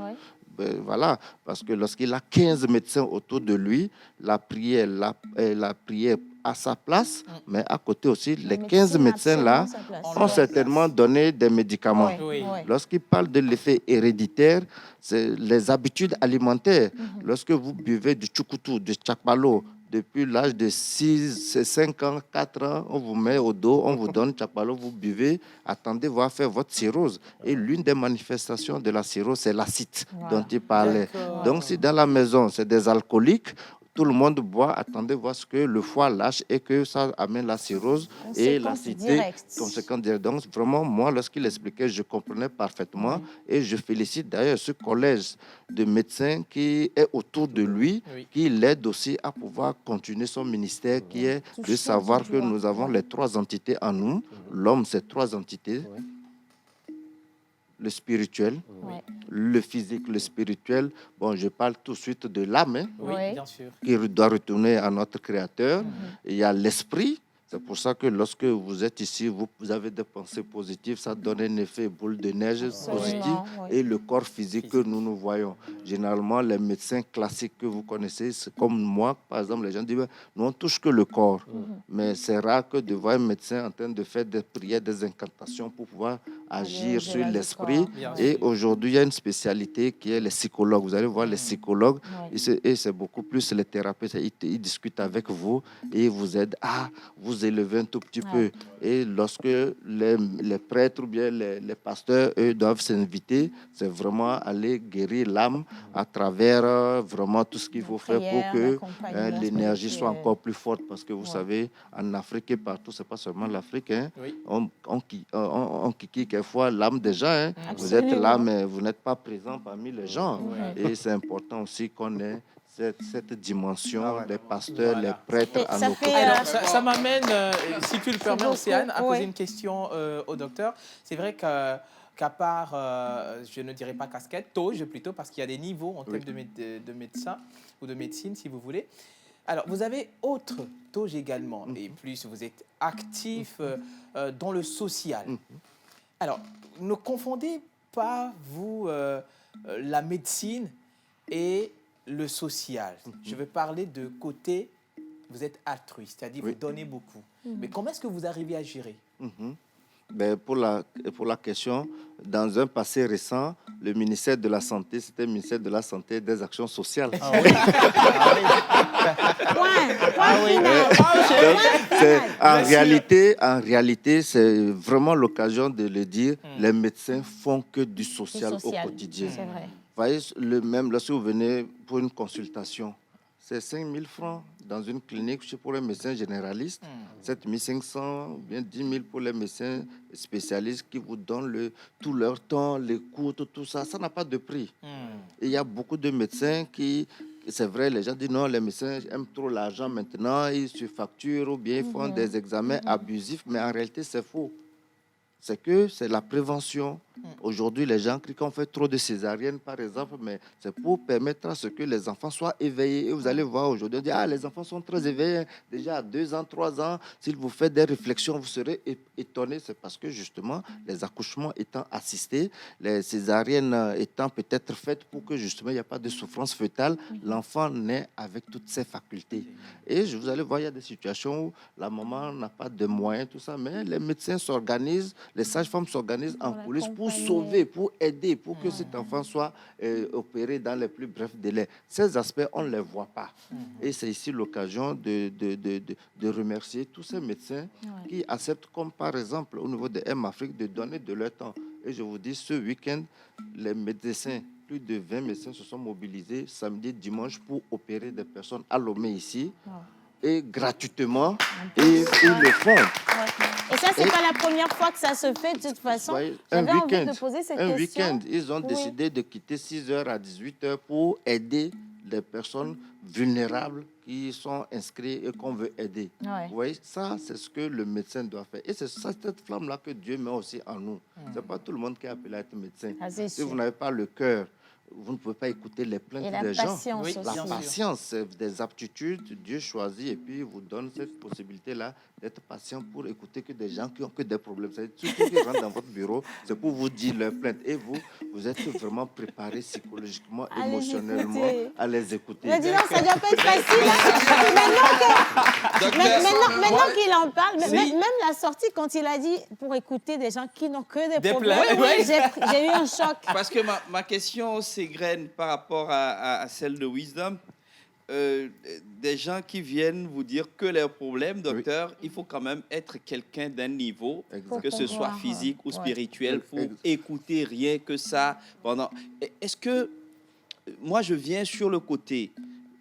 Voilà, parce que lorsqu'il a 15 médecins autour de lui, la prière à sa place, mais à côté aussi, les 15 médecins-là ont certainement donné des médicaments. Lorsqu'il parle de l'effet héréditaire, c'est les habitudes alimentaires. Lorsque vous buvez du tchoukoutou, du tchakpalo, depuis l'âge de 5 ans, 4 ans, on vous met au dos, on vous donne tchakpalo, vous buvez, attendez voir faire votre cirrhose. Et l'une des manifestations de la cirrhose, c'est l'acide dont il parlait. Donc, si dans la maison, c'est des alcooliques, tout le monde boit, attendez voir ce que le foie lâche et que ça amène la cirrhose et l'acidité. Conséquence directe. Donc, vraiment, moi, lorsqu'il expliquait, je comprenais parfaitement et je félicite d'ailleurs ce collège de médecins qui est autour de lui, qui l'aide aussi à pouvoir continuer son ministère, qui est de savoir que nous avons les 3 entités en nous. L'homme, c'est 3 entités. Le spirituel, le physique, le spirituel. Bon, je parle tout de suite de l'âme, bien sûr, qui doit retourner à notre Créateur. Il y a l'esprit. C'est pour ça que lorsque vous êtes ici, vous avez des pensées positives, ça donne un effet boule de neige positif. Et le corps physique que nous voyons. Généralement, les médecins classiques que vous connaissez, c'est comme moi, par exemple, les gens disent, nous on touche que le corps. Mais c'est rare que de voir un médecin en train de faire des prières, des incantations pour pouvoir agir sur l'esprit. Et aujourd'hui, il y a une spécialité qui est les psychologues. Vous allez voir les psychologues, et c'est beaucoup plus les thérapeutes. Ils discutent avec vous et ils vous aident à vous élever un tout petit peu. Et lorsque les prêtres ou bien les pasteurs, eux, doivent s'inviter, c'est vraiment aller guérir l'âme à travers vraiment tout ce qu'il faut faire pour que l'énergie soit encore plus forte. Parce que vous savez, en Afrique et partout, c'est pas seulement l'Afrique, on kiki quelquefois l'âme des gens. Vous êtes là, mais vous n'êtes pas présent parmi les gens. Et c'est important aussi qu'on ait cette dimension des pasteurs, les prêtres à nos côtés. Alors, ça m'amène, si tu le permets, Océane, à poser une question au docteur. C'est vrai qu'à part, je ne dirais pas casquette, toge plutôt, parce qu'il y a des niveaux en termes de médecin ou de médecine, si vous voulez. Alors, vous avez autre tauge également, et plus vous êtes actif dans le social. Alors, ne confondez pas, vous, la médecine et le social. Je veux parler de côté, vous êtes altruiste, c'est-à-dire vous donnez beaucoup. Mais comment est-ce que vous arrivez à gérer? Ben, pour la question, dans un passé récent, le ministère de la Santé, c'était le ministère de la Santé et des Actions sociales. En réalité, c'est vraiment l'occasion de le dire, les médecins font que du social au quotidien. C'est vrai. Vous voyez, même lorsque vous venez pour une consultation, c'est 5 000 francs dans une clinique pour les médecins généralistes, 7 500 ou bien 10 000 pour les médecins spécialistes qui vous donnent tout leur temps, les coûts, tout ça. Ça n'a pas de prix. Et il y a beaucoup de médecins qui... C'est vrai, les gens disent non, les médecins aiment trop l'argent maintenant, ils surfacturent ou bien ils font des examens abusifs, mais en réalité, c'est faux. C'est que c'est la prévention. Aujourd'hui, les gens crient qu'on fait trop de césariennes, par exemple, mais c'est pour permettre à ce que les enfants soient éveillés. Et vous allez voir aujourd'hui, on dit, les enfants sont très éveillés. Déjà à 2 ans, 3 ans, s'ils vous font des réflexions, vous serez étonnés. C'est parce que justement, les accouchements étant assistés, les césariennes étant peut-être faites pour que justement, il n'y a pas de souffrance fœtale, l'enfant naît avec toutes ses facultés. Et vous allez voir, il y a des situations où la maman n'a pas de moyens, tout ça, mais les médecins s'organisent, les sages-femmes s'organisent en coulisses pour sauver, pour aider, pour que cet enfant soit opéré dans les plus brefs délais. Ces aspects, on ne les voit pas. Et c'est ici l'occasion de remercier tous ces médecins qui acceptent, comme par exemple au niveau de M-Afrique, de donner de leur temps. Et je vous dis, ce week-end, les médecins, plus de 20 médecins se sont mobilisés samedi, dimanche pour opérer des personnes à Lomé ici. Et gratuitement, et ils le font. Et ça, c'est pas la première fois que ça se fait, de toute façon. J'avais envie de poser cette question. Un week-end, ils ont décidé de quitter 6h à 18h pour aider les personnes vulnérables qui sont inscrites et qu'on veut aider. Vous voyez, ça, c'est ce que le médecin doit faire. Et c'est cette flamme-là que Dieu met aussi en nous. Ce n'est pas tout le monde qui est appelé à être médecin. Si vous n'avez pas le cœur, vous ne pouvez pas écouter les plaintes des gens. La patience, c'est des aptitudes. Dieu choisit et puis vous donne cette possibilité-là d'être patient pour écouter que des gens qui ont que des problèmes. C'est tout ce qui rentre dans votre bureau, c'est pour vous dire leurs plaintes. Et vous êtes vraiment préparé psychologiquement, émotionnellement à les écouter. Mais dis donc, ça ne doit pas être facile. Maintenant qu'il en parle, même la sortie, quand il a dit pour écouter des gens qui n'ont que des problèmes, j'ai eu un choc. Parce que ma question s'égrène par rapport à celle de Wisdom. Des gens qui viennent vous dire que leurs problèmes, docteur, il faut quand même être quelqu'un d'un niveau, que ce soit physique ou spirituel, pour écouter rien que ça. Est-ce que, moi je viens sur le côté,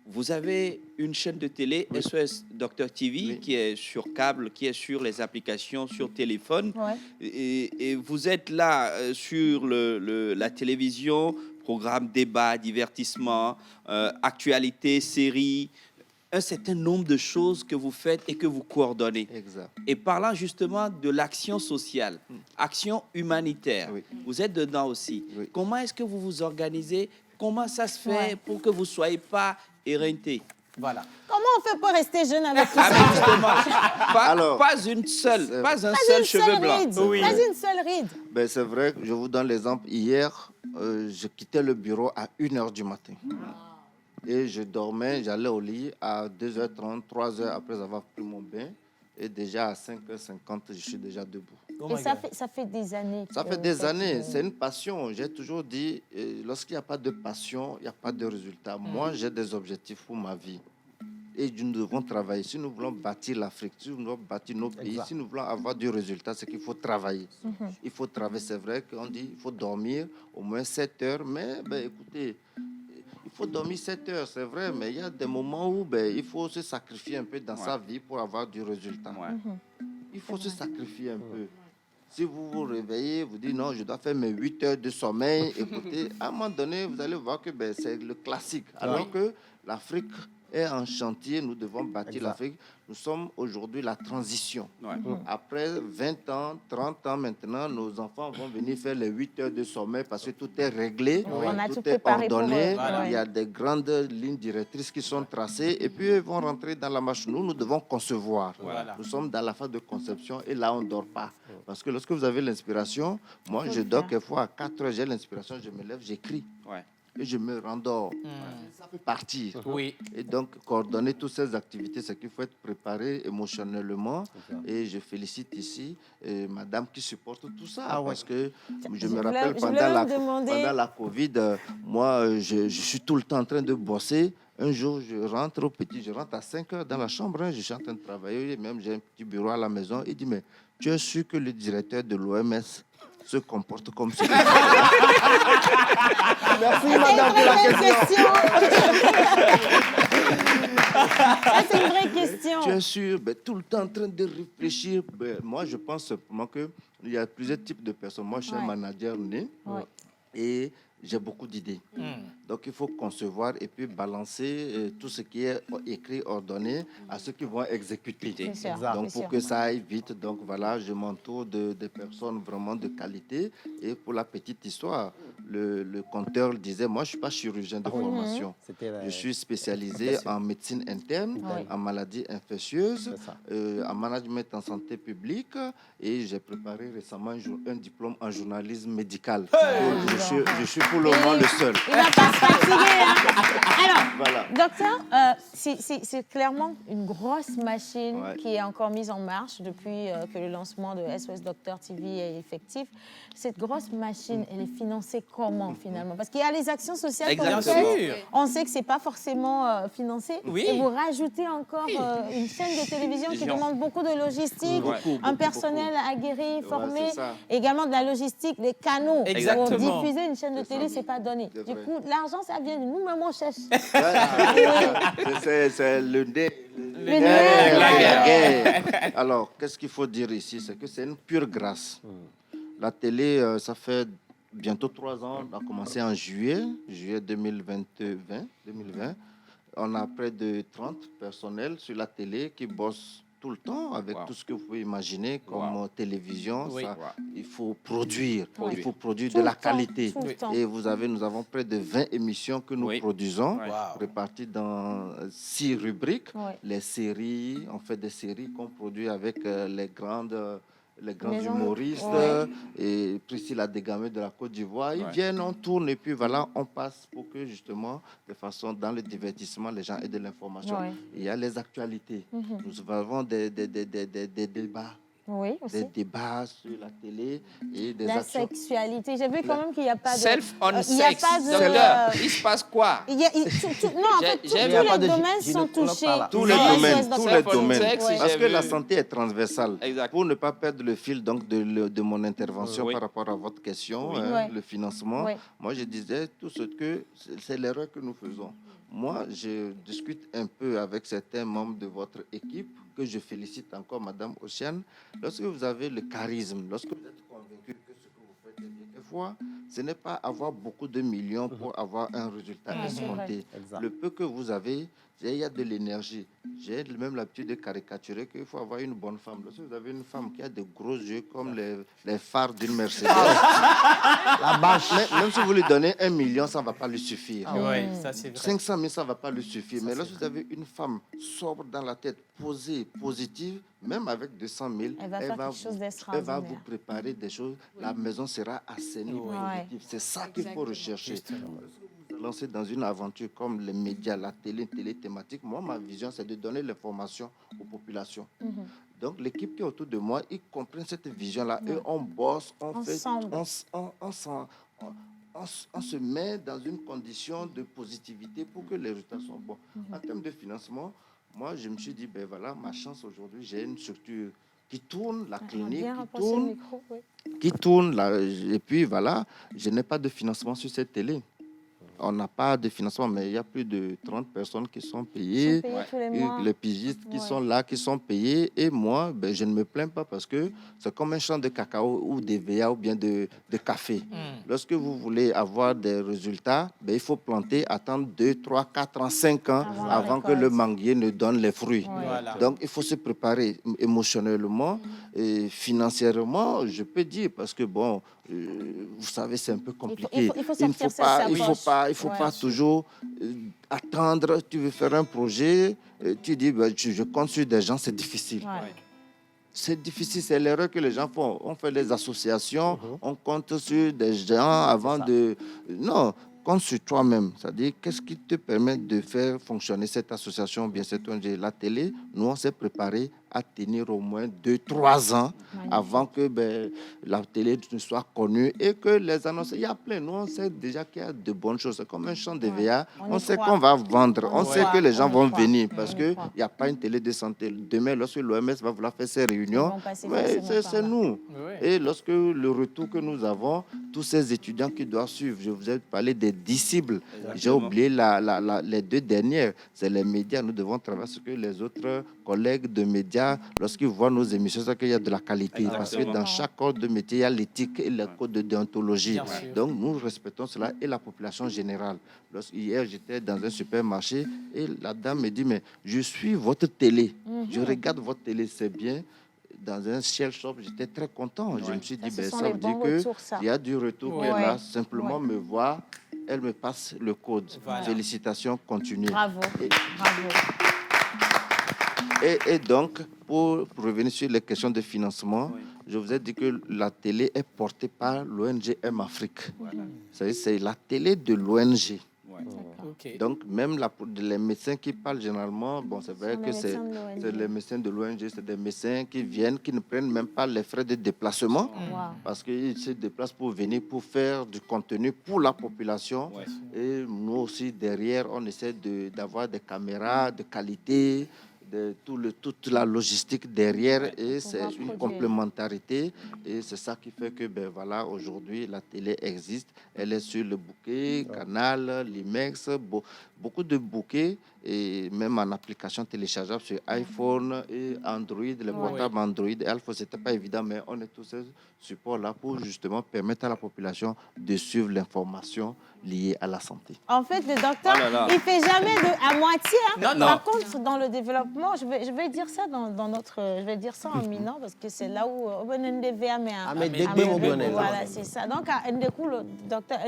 vous avez une chaîne de télé, SOS Docteur TV, qui est sur câble, qui est sur les applications, sur téléphone, et vous êtes là sur la télévision, programme débat, divertissement, actualité, séries, un certain nombre de choses que vous faites et que vous coordonnez. Et parlant justement de l'action sociale, action humanitaire, vous êtes dedans aussi. Comment est-ce que vous vous organisez? Comment ça se fait pour que vous ne soyez pas éreinté? Voilà. Comment on fait pour rester jeune avec tout ça? Pas un seul cheveu blanc. Pas une seule ride. Ben, c'est vrai, je vous donne l'exemple. Hier, je quittais le bureau à 1h du matin. Et je dormais, j'allais au lit à 2h30, 3h après avoir pris mon bain. Et déjà à 5h50, je suis déjà debout. Et ça fait des années. Ça fait des années. C'est une passion. J'ai toujours dit, lorsqu'il n'y a pas de passion, il n'y a pas de résultat. Moi, j'ai des objectifs pour ma vie. Et nous devons travailler. Si nous voulons bâtir l'Afrique, si nous voulons bâtir nos pays, si nous voulons avoir du résultat, c'est qu'il faut travailler. Il faut travailler. C'est vrai qu'on dit qu'il faut dormir au moins 7 heures. Mais écoutez, il faut dormir 7 heures, c'est vrai. Mais il y a des moments où il faut se sacrifier un peu dans sa vie pour avoir du résultat. Il faut se sacrifier un peu. Si vous vous réveillez, vous dites non, je dois faire mes 8 heures de sommeil. Écoutez, à un moment donné, vous allez voir que c'est le classique. Alors que l'Afrique est en chantier. Nous devons bâtir l'Afrique. Nous sommes aujourd'hui la transition. Après 20 ans, 30 ans maintenant, nos enfants vont venir faire les 8 heures de sommeil parce que tout est réglé, tout est ordonné. Il y a des grandes lignes directrices qui sont tracées et puis ils vont rentrer dans la marche. Nous devons concevoir. Nous sommes dans la phase de conception et là, on ne dort pas. Parce que lorsque vous avez l'inspiration, moi, je dors quelquefois à 4 heures, j'ai l'inspiration, je me lève, j'écris. Et je me rendors. Ça fait partir. Et donc, coordonner toutes ces activités, c'est qu'il faut être préparé émotionnellement. Et je félicite ici madame qui supporte tout ça. Parce que je me rappelle, pendant la Covid, moi, je suis tout le temps en train de bosser. Un jour, je rentre à 5 heures dans la chambre, je suis en train de travailler, même j'ai un petit bureau à la maison. Il dit, mais tu es sûr que le directeur de l'OMS se comporte comme ça? Merci, madame, pour la question. C'est une vraie question. Tu es sûr? Tout le temps en train de réfléchir. Moi, je pense simplement qu'il y a plusieurs types de personnes. Moi, je suis un manager né et j'ai beaucoup d'idées. Donc, il faut concevoir et puis balancer tout ce qui est écrit, ordonné à ceux qui vont exécuter. Donc, pour que ça aille vite, donc voilà, je m'entoure de personnes vraiment de qualité. Et pour la petite histoire, le conteur disait, moi, je ne suis pas chirurgien de formation. Je suis spécialisé en médecine interne, en maladies infectieuses, en management en santé publique. Et j'ai préparé récemment un diplôme en journalisme médical. Je suis pour le moment le seul. Il va pas se fatiguer. Alors, docteur, c'est clairement une grosse machine qui est encore mise en marche depuis que le lancement de SOS Docteur TV est effectif. Cette grosse machine, elle est financée comment finalement? Parce qu'il y a les actions sociales qu'on fait. On sait que ce n'est pas forcément financé. Et vous rajoutez encore une chaîne de télévision qui demande beaucoup de logistique, un personnel aguerri, formé, également de la logistique, des canaux. Pour diffuser une chaîne de télé, ce n'est pas donné. Du coup, l'argent, ça vient de nous-mêmes, on cherche. C'est le nez. La guerre. Alors, qu'est-ce qu'il faut dire ici? C'est que c'est une pure grâce. La télé, ça fait bientôt 3 ans. On a commencé en juillet 2020. On a près de 30 personnels sur la télé qui bossent tout le temps avec tout ce que vous pouvez imaginer comme télévision. Il faut produire. Il faut produire de la qualité. Et nous avons près de 20 émissions que nous produisons, réparties dans 6 rubriques. Les séries, on fait des séries qu'on produit avec les grands humoristes et Priscilla Degamé de la Côte d'Ivoire. Ils viennent, on tourne et puis voilà, on passe pour que justement, de façon dans le divertissement, les gens aient de l'information. Il y a les actualités. Nous avons des débats. Des débats sur la télé et des actions. Sexualité. J'ai vu quand même qu'il n'y a pas de... Self-on-sex. Docteur, il se passe quoi? Non, en fait, tous les domaines sont touchés. Tous les domaines. Parce que la santé est transversale. Pour ne pas perdre le fil donc, de mon intervention par rapport à votre question, le financement, moi je disais tout ce que c'est l'erreur que nous faisons. Moi, je discute un peu avec certains membres de votre équipe, que je félicite encore, Madame Océane. Lorsque vous avez le charisme, lorsque vous êtes convaincu que ce que vous faites est bien, des fois, ce n'est pas avoir beaucoup de millions pour avoir un résultat escompté. Le peu que vous avez, il y a de l'énergie. J'ai même l'habitude de caricaturer qu'il faut avoir une bonne femme. Lorsque vous avez une femme qui a de gros yeux comme les phares d'une Mercedes, la bâche, même si vous lui donnez 1 million, ça ne va pas lui suffire. Ça, c'est vrai. 500 000, ça ne va pas lui suffire. Mais lorsque vous avez une femme sobre dans la tête, posée, positive, même avec 200 000, elle va vous préparer des choses. La maison sera assainie. C'est ça qu'il faut rechercher. Lancer dans une aventure comme les médias, la télé thématique, moi, ma vision, c'est de donner l'information aux populations. Donc, l'équipe qui est autour de moi, ils comprennent cette vision-là. Et on bosse, on se met dans une condition de positivité pour que les résultats soient bons. En termes de financement, moi, je me suis dit, ben voilà, ma chance aujourd'hui, j'ai une structure qui tourne, la clinique qui tourne, et puis voilà, je n'ai pas de financement sur cette télé. On n'a pas de financement, mais il y a plus de 30 personnes qui sont payées. Les pigistes qui sont là, qui sont payés. Et moi, je ne me plains pas parce que c'est comme un champ de cacao ou des VA ou bien de café. lorsque vous voulez avoir des résultats, ben, il faut planter, attendre 2, 3, 4 ans, 5 ans avant que le manguier ne donne les fruits. Voilà. Donc, il faut se préparer émotionnellement et financièrement, je peux dire, parce que bon, vous savez, c'est un peu compliqué. Il faut sortir sa Il faut pas toujours attendre. Tu veux faire un projet, tu dis, ben, je compte sur des gens, c'est difficile. Ouais. C'est difficile, c'est l'erreur que les gens font. On fait des associations, on compte sur des gens avant de... Non, compte sur toi-même. C'est-à-dire, qu'est-ce qui te permet de faire fonctionner cette association, bien cette ONG? La télé, nous, on s'est préparé à tenir au moins 2-3 ans avant que la télé ne soit connue et que les annonces... Il y a plein. Nous, on sait déjà qu'il y a de bonnes choses. C'est comme un champ de VA. On sait qu'on va vendre. On sait que les gens vont venir parce qu'il n'y a pas une télé de santé. Demain, lorsque l'OMS va vouloir faire ses réunions, c'est nous. Et lorsque le retour que nous avons, tous ces étudiants qui doivent suivre, je vous ai parlé des 10 cibles. J'ai oublié les 2 dernières. C'est les médias. Nous devons travailler sur que les autres collègues de médias, lorsqu'ils voient nos émissions, c'est qu'il y a de la qualité. Exactement. Parce que dans chaque corps de métier, il y a l'éthique et le code de déontologie. Donc, nous respectons cela et la population générale. Hier, j'étais dans un supermarché et la dame me dit, mais je suis votre télé. Je regarde votre télé, c'est bien. Dans un shell shop, j'étais très content. Je me suis dit, ça veut dire qu'il y a du retour qu'elle a. Simplement me voir, elle me passe le code. Voilà. Félicitations, continuez. Bravo. Bravo. Et donc, pour revenir sur les questions de financement, je vous ai dit que la télé est portée par l'ONG M Afrique. Voilà. C'est la télé de l'ONG. Okay. Donc, même les médecins qui parlent généralement, bon, c'est vrai que c'est les médecins de l'ONG, c'est des médecins qui viennent, qui ne prennent même pas les frais de déplacement, parce qu'ils se déplacent pour venir, pour faire du contenu pour la population. Et nous aussi, derrière, on essaie d'avoir des caméras de qualité, toute la logistique derrière, et c'est une complémentarité, et c'est ça qui fait que voilà, aujourd'hui la télé existe, elle est sur le bouquet, Canal, Limex, beaucoup de bouquets, et même en application téléchargeable sur iPhone et Android, les portables Android et Alpha, c'était pas évident, mais on est tous ces supports-là pour justement permettre à la population de suivre l'information liée à la santé. En fait, le docteur, il fait jamais à moitié. Hein. Non. Par contre, dans le développement, je vais dire ça dans notre, je vais dire ça en minant parce que c'est là où voilà, c'est ça. Donc, le docteur,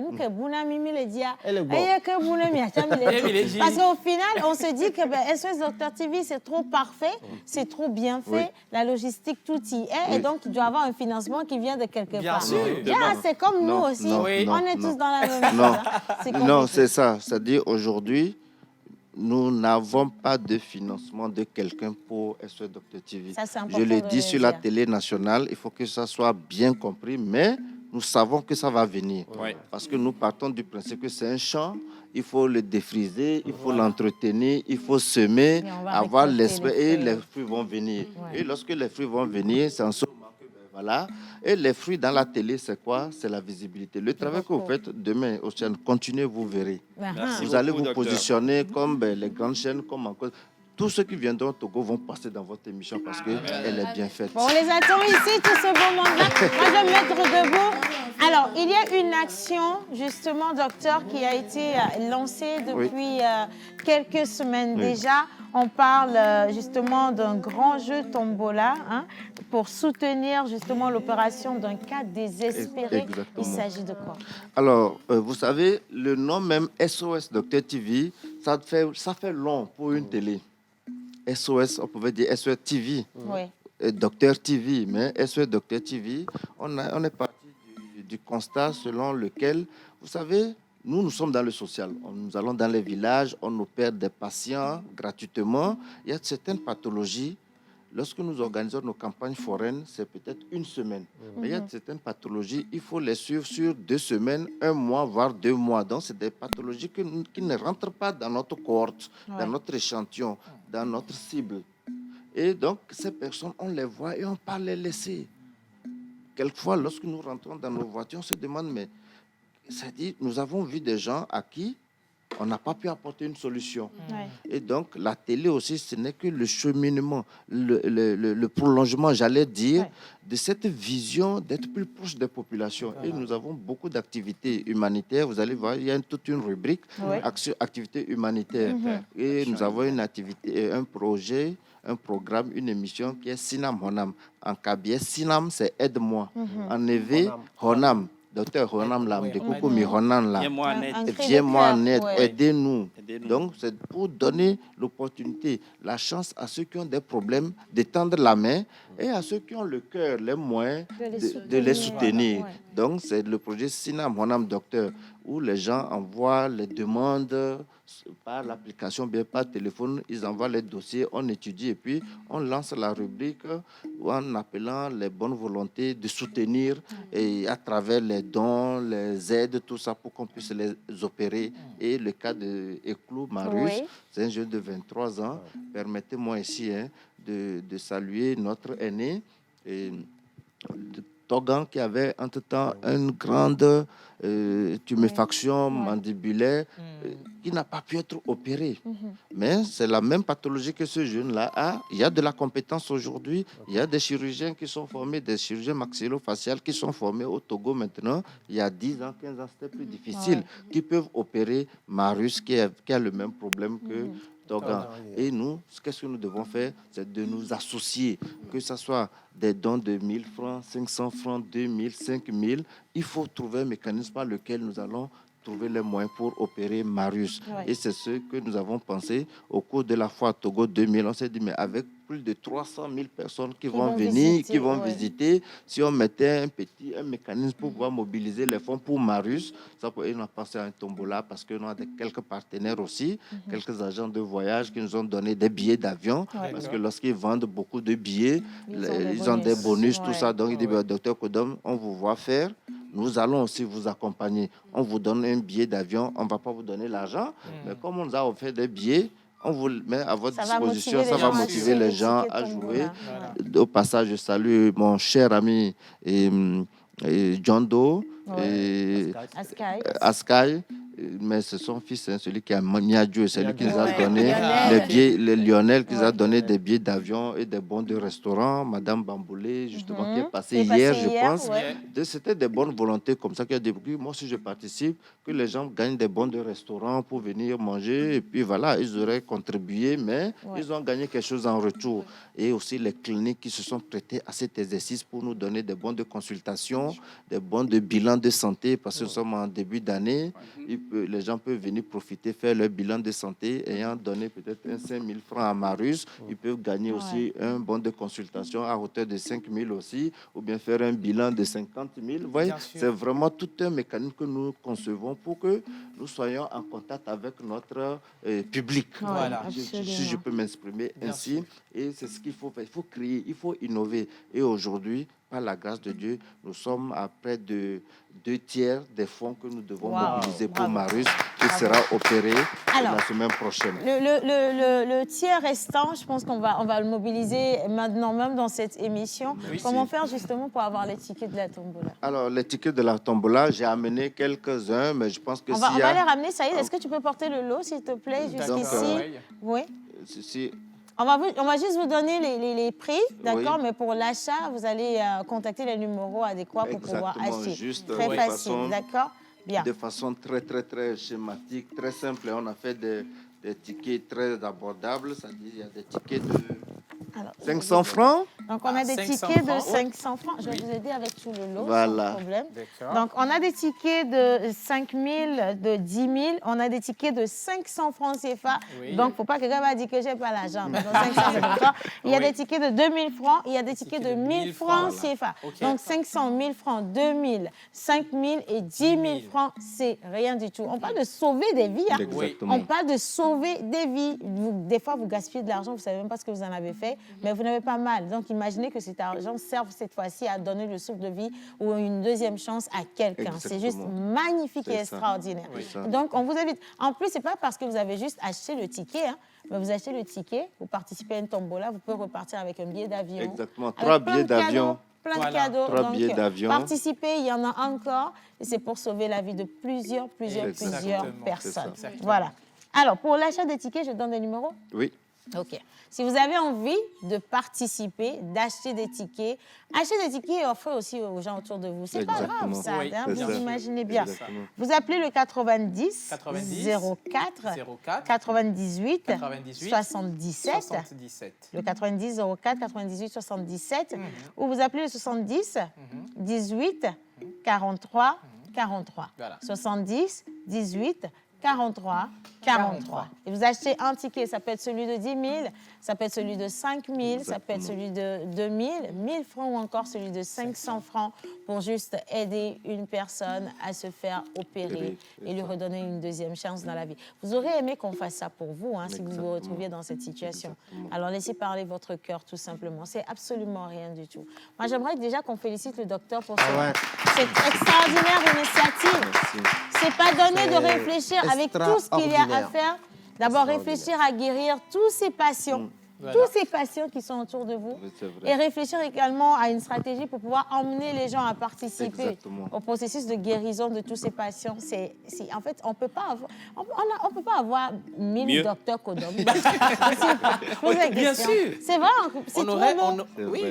parce qu'au final, on se dit que SOS Docteur TV, c'est trop parfait, c'est trop bien fait, la logistique, tout y est, et donc il doit y avoir un financement qui vient de quelque part. C'est comme nous aussi, on est tous dans la même chose. Non, c'est ça. C'est-à-dire, aujourd'hui, nous n'avons pas de financement de quelqu'un pour SOS Docteur TV. Je le dis sur la télé nationale, il faut que ça soit bien compris, mais nous savons que ça va venir. Parce que nous partons du principe que c'est un champ, il faut le défriser, il faut l'entretenir, il faut semer, avoir l'esprit, et les fruits vont venir. Et lorsque les fruits vont venir, c'est en ce moment que, voilà. Et les fruits dans la télé, c'est quoi? C'est la visibilité. Le travail que vous faites demain, Océane, continuez, vous verrez. Vous allez vous positionner comme les grandes chaînes, comme encore. Tous ceux qui viendront au Togo vont passer dans votre émission parce qu'elle est bien faite. Bon, on les attend ici, tout ce beau monde-là. Moi, je vais me mettre debout. Alors, il y a une action, justement, docteur, qui a été lancée depuis quelques semaines déjà. On parle justement d'un grand jeu tombola pour soutenir justement l'opération d'un cas désespéré. Exactement. Il s'agit de quoi? Alors, vous savez, le nom même SOS Docteur TV, ça fait long pour une télé. SOS, on pouvait dire SOS TV, Docteur TV, mais SOS Docteur TV, on est parti du constat selon lequel, vous savez, nous sommes dans le social. Nous allons dans les villages, on opère des patients gratuitement. Il y a certaines pathologies. Lorsque nous organisons nos campagnes foraines, c'est peut-être une semaine. Mais il y a certaines pathologies, il faut les suivre sur 2 semaines, 1 mois, voire 2 mois. Donc, c'est des pathologies qui ne rentrent pas dans notre cohorte, dans notre échantillon, dans notre cible. Et donc, ces personnes, on les voit et on ne peut pas les laisser. Quelquefois, lorsque nous rentrons dans nos voitures, on se demande, mais c'est-à-dire, nous avons vu des gens à qui on n'a pas pu apporter une solution. Ouais. Et donc, la télé aussi, ce n'est que le cheminement, le prolongement, j'allais dire, de cette vision d'être plus proche des populations. Et nous avons beaucoup d'activités humanitaires. Vous allez voir, il y a toute une rubrique, activités humanitaires. Et nous avons une activité, un projet, un programme, une émission qui est Sinam Honam. En Kabye, Sinam, c'est Aide-moi. En Évé, Honam. Docteur Honam Lam, de Koukoumi Honan Lam. Viens-moi en aide, aidez-nous. Donc, c'est pour donner l'opportunité, la chance à ceux qui ont des problèmes d'étendre la main et à ceux qui ont le cœur, les moyens de les soutenir. Donc, c'est le projet Sinam Honam Docteur, où les gens envoient les demandes par l'application, bien par téléphone, ils envoient les dossiers, on étudie et puis on lance la rubrique en appelant les bonnes volontés de soutenir et à travers les dons, les aides, tout ça pour qu'on puisse les opérer. Et le cas de Eklou Marius, c'est un jeune de 23 ans. Permettez-moi ici de saluer notre aîné, Togan, qui avait entre-temps une grande tuméfaction mandibulaire qui n'a pas pu être opérée. Mais c'est la même pathologie que ce jeune-là a. Il y a de la compétence aujourd'hui. Il y a des chirurgiens qui sont formés, des chirurgiens maxillofaciaux qui sont formés au Togo maintenant. Il y a 10 ans, 15 ans, c'était plus difficile. Qui peuvent opérer Marius qui a le même problème que Togan. Et nous, qu'est-ce que nous devons faire? C'est de nous associer, que ce soit des dons de 1000 francs, 500 francs, 2000, 5000. Il faut trouver un mécanisme par lequel nous allons trouver les moyens pour opérer Marius. Et c'est ce que nous avons pensé au cours de la foire Togo 2000. On s'est dit, mais avec plus de 300 000 personnes qui vont venir, qui vont visiter, si on mettait un mécanisme pour pouvoir mobiliser les fonds pour Marius, ça pourrait nous passer à un tombola parce que nous avons quelques partenaires aussi, quelques agents de voyage qui nous ont donné des billets d'avion, parce que lorsqu'ils vendent beaucoup de billets, ils ont des bonus, tout ça. Donc, il dit, docteur Kodom, on vous voit faire. Nous allons aussi vous accompagner. On vous donne un billet d'avion. On ne va pas vous donner l'argent. Mais comme on nous a offert des billets, on vous le met à votre disposition. Ça va motiver les gens à jouer. Au passage, je salue mon cher ami John Doe et Askai. Mais c'est son fils, celui qui a mis à Dieu, celui qui nous a donné les billets, le Lionel, qui nous a donné des billets d'avion et des bons de restaurant. Madame Bamboulé, justement, qui est passée hier, je pense. C'était des bonnes volontés comme ça qui a débrouillé. Moi, si je participe, que les gens gagnent des bons de restaurant pour venir manger. Et puis voilà, ils auraient contribué, mais ils ont gagné quelque chose en retour. Et aussi les cliniques qui se sont prêtées à cet exercice pour nous donner des bons de consultation, des bons de bilan de santé, parce que nous sommes en début d'année. Les gens peuvent venir profiter, faire leur bilan de santé, ayant donné peut-être 5 000 francs à Marius. Ils peuvent gagner aussi un bon de consultation à hauteur de 5 000 aussi, ou bien faire un bilan de 50 000. Vous voyez, c'est vraiment tout un mécanisme que nous concevons pour que nous soyons en contact avec notre public. Voilà. Si je peux m'exprimer ainsi. Et c'est ce qu'il faut faire. Il faut créer, il faut innover. Et aujourd'hui, par la grâce de Dieu, nous sommes à près de 2/3 des fonds que nous devons mobiliser pour Marius, qui sera opéré la semaine prochaine. Le tiers restant, je pense qu'on va le mobiliser maintenant même dans cette émission. Comment faire justement pour avoir les tickets de la tombola? Alors, les tickets de la tombola, j'ai amené quelques-uns, mais je pense que on va les ramener, Saïd. Est-ce que tu peux porter le lot, s'il te plaît, jusqu'ici? Oui. On va juste vous donner les prix, d'accord, mais pour l'achat, vous allez contacter les numéros adéquats pour pouvoir acheter. Très facile, d'accord? Bien. De façon très, très, très schématique, très simple. On a fait des tickets très abordables, c'est-à-dire il y a des tickets de 500 francs. Donc, on a des tickets de 500 francs. Je vais vous aider avec tout le lot, sans problème. Donc, on a des tickets de 5 000, de 10 000. On a des tickets de 500 francs CFA. Donc, il ne faut pas que quelqu'un va dire que je n'ai pas l'argent. Donc, 500, il y a des tickets de 2 000 francs. Il y a des tickets de 1 000 francs CFA. Donc, 500, 1 000 francs, 2 000, 5 000 et 10 000 francs, c'est rien du tout. On parle de sauver des vies. Hein. On parle de sauver des vies. Des fois, vous gaspillez de l'argent, vous ne savez même pas ce que vous en avez fait, mais vous n'avez pas mal. Donc, imaginez que cet argent serve cette fois-ci à donner le souffle de vie ou une deuxième chance à quelqu'un. C'est juste magnifique et extraordinaire. Donc, on vous invite. En plus, ce n'est pas parce que vous avez juste acheté le ticket, hein, mais vous achetez le ticket, vous participez à une tombola, vous pouvez repartir avec un billet d'avion. Exactement, 3 billets d'avion. plein de cadeaux. 3 Donc, billets d'avion. participez, il y en a encore. Et c'est pour sauver la vie de plusieurs personnes. Voilà. Alors, pour l'achat des tickets, je donne des numéros? Oui. OK. Si vous avez envie de participer, d'acheter des tickets, achetez des tickets et offrez aussi aux gens autour de vous. C'est pas grave, ça. Oui, hein, vous ça. imaginez bien. Exactement. Vous appelez le 90 04 98 77. Le 90 04 98 77. Ou vous appelez le 70 18 43 43. Voilà. 70 18 43 43. Et vous achetez un ticket, ça peut être celui de 10 000, ça peut être celui de 5 000, ça peut être celui de 2 000, 1 000 francs ou encore celui de 500 francs pour juste aider une personne à se faire opérer et lui redonner une deuxième chance dans la vie. Vous aurez aimé qu'on fasse ça pour vous, hein, si vous vous retrouviez dans cette situation. Alors laissez parler votre cœur tout simplement. C'est absolument rien du tout. Moi, j'aimerais déjà qu'on félicite le docteur pour cette extraordinaire initiative. C'est pas donné de réfléchir avec tout ce qu'il y a à faire. D'abord, réfléchir à guérir tous ces patients. Voilà. Tous ces patients qui sont autour de vous. Et réfléchir également à une stratégie pour pouvoir emmener les gens à participer au processus de guérison de tous ces patients. En fait, on peut pas avoir 1000 docteurs Kodom. Bien sûr. C'est vrai, c'est trop beau.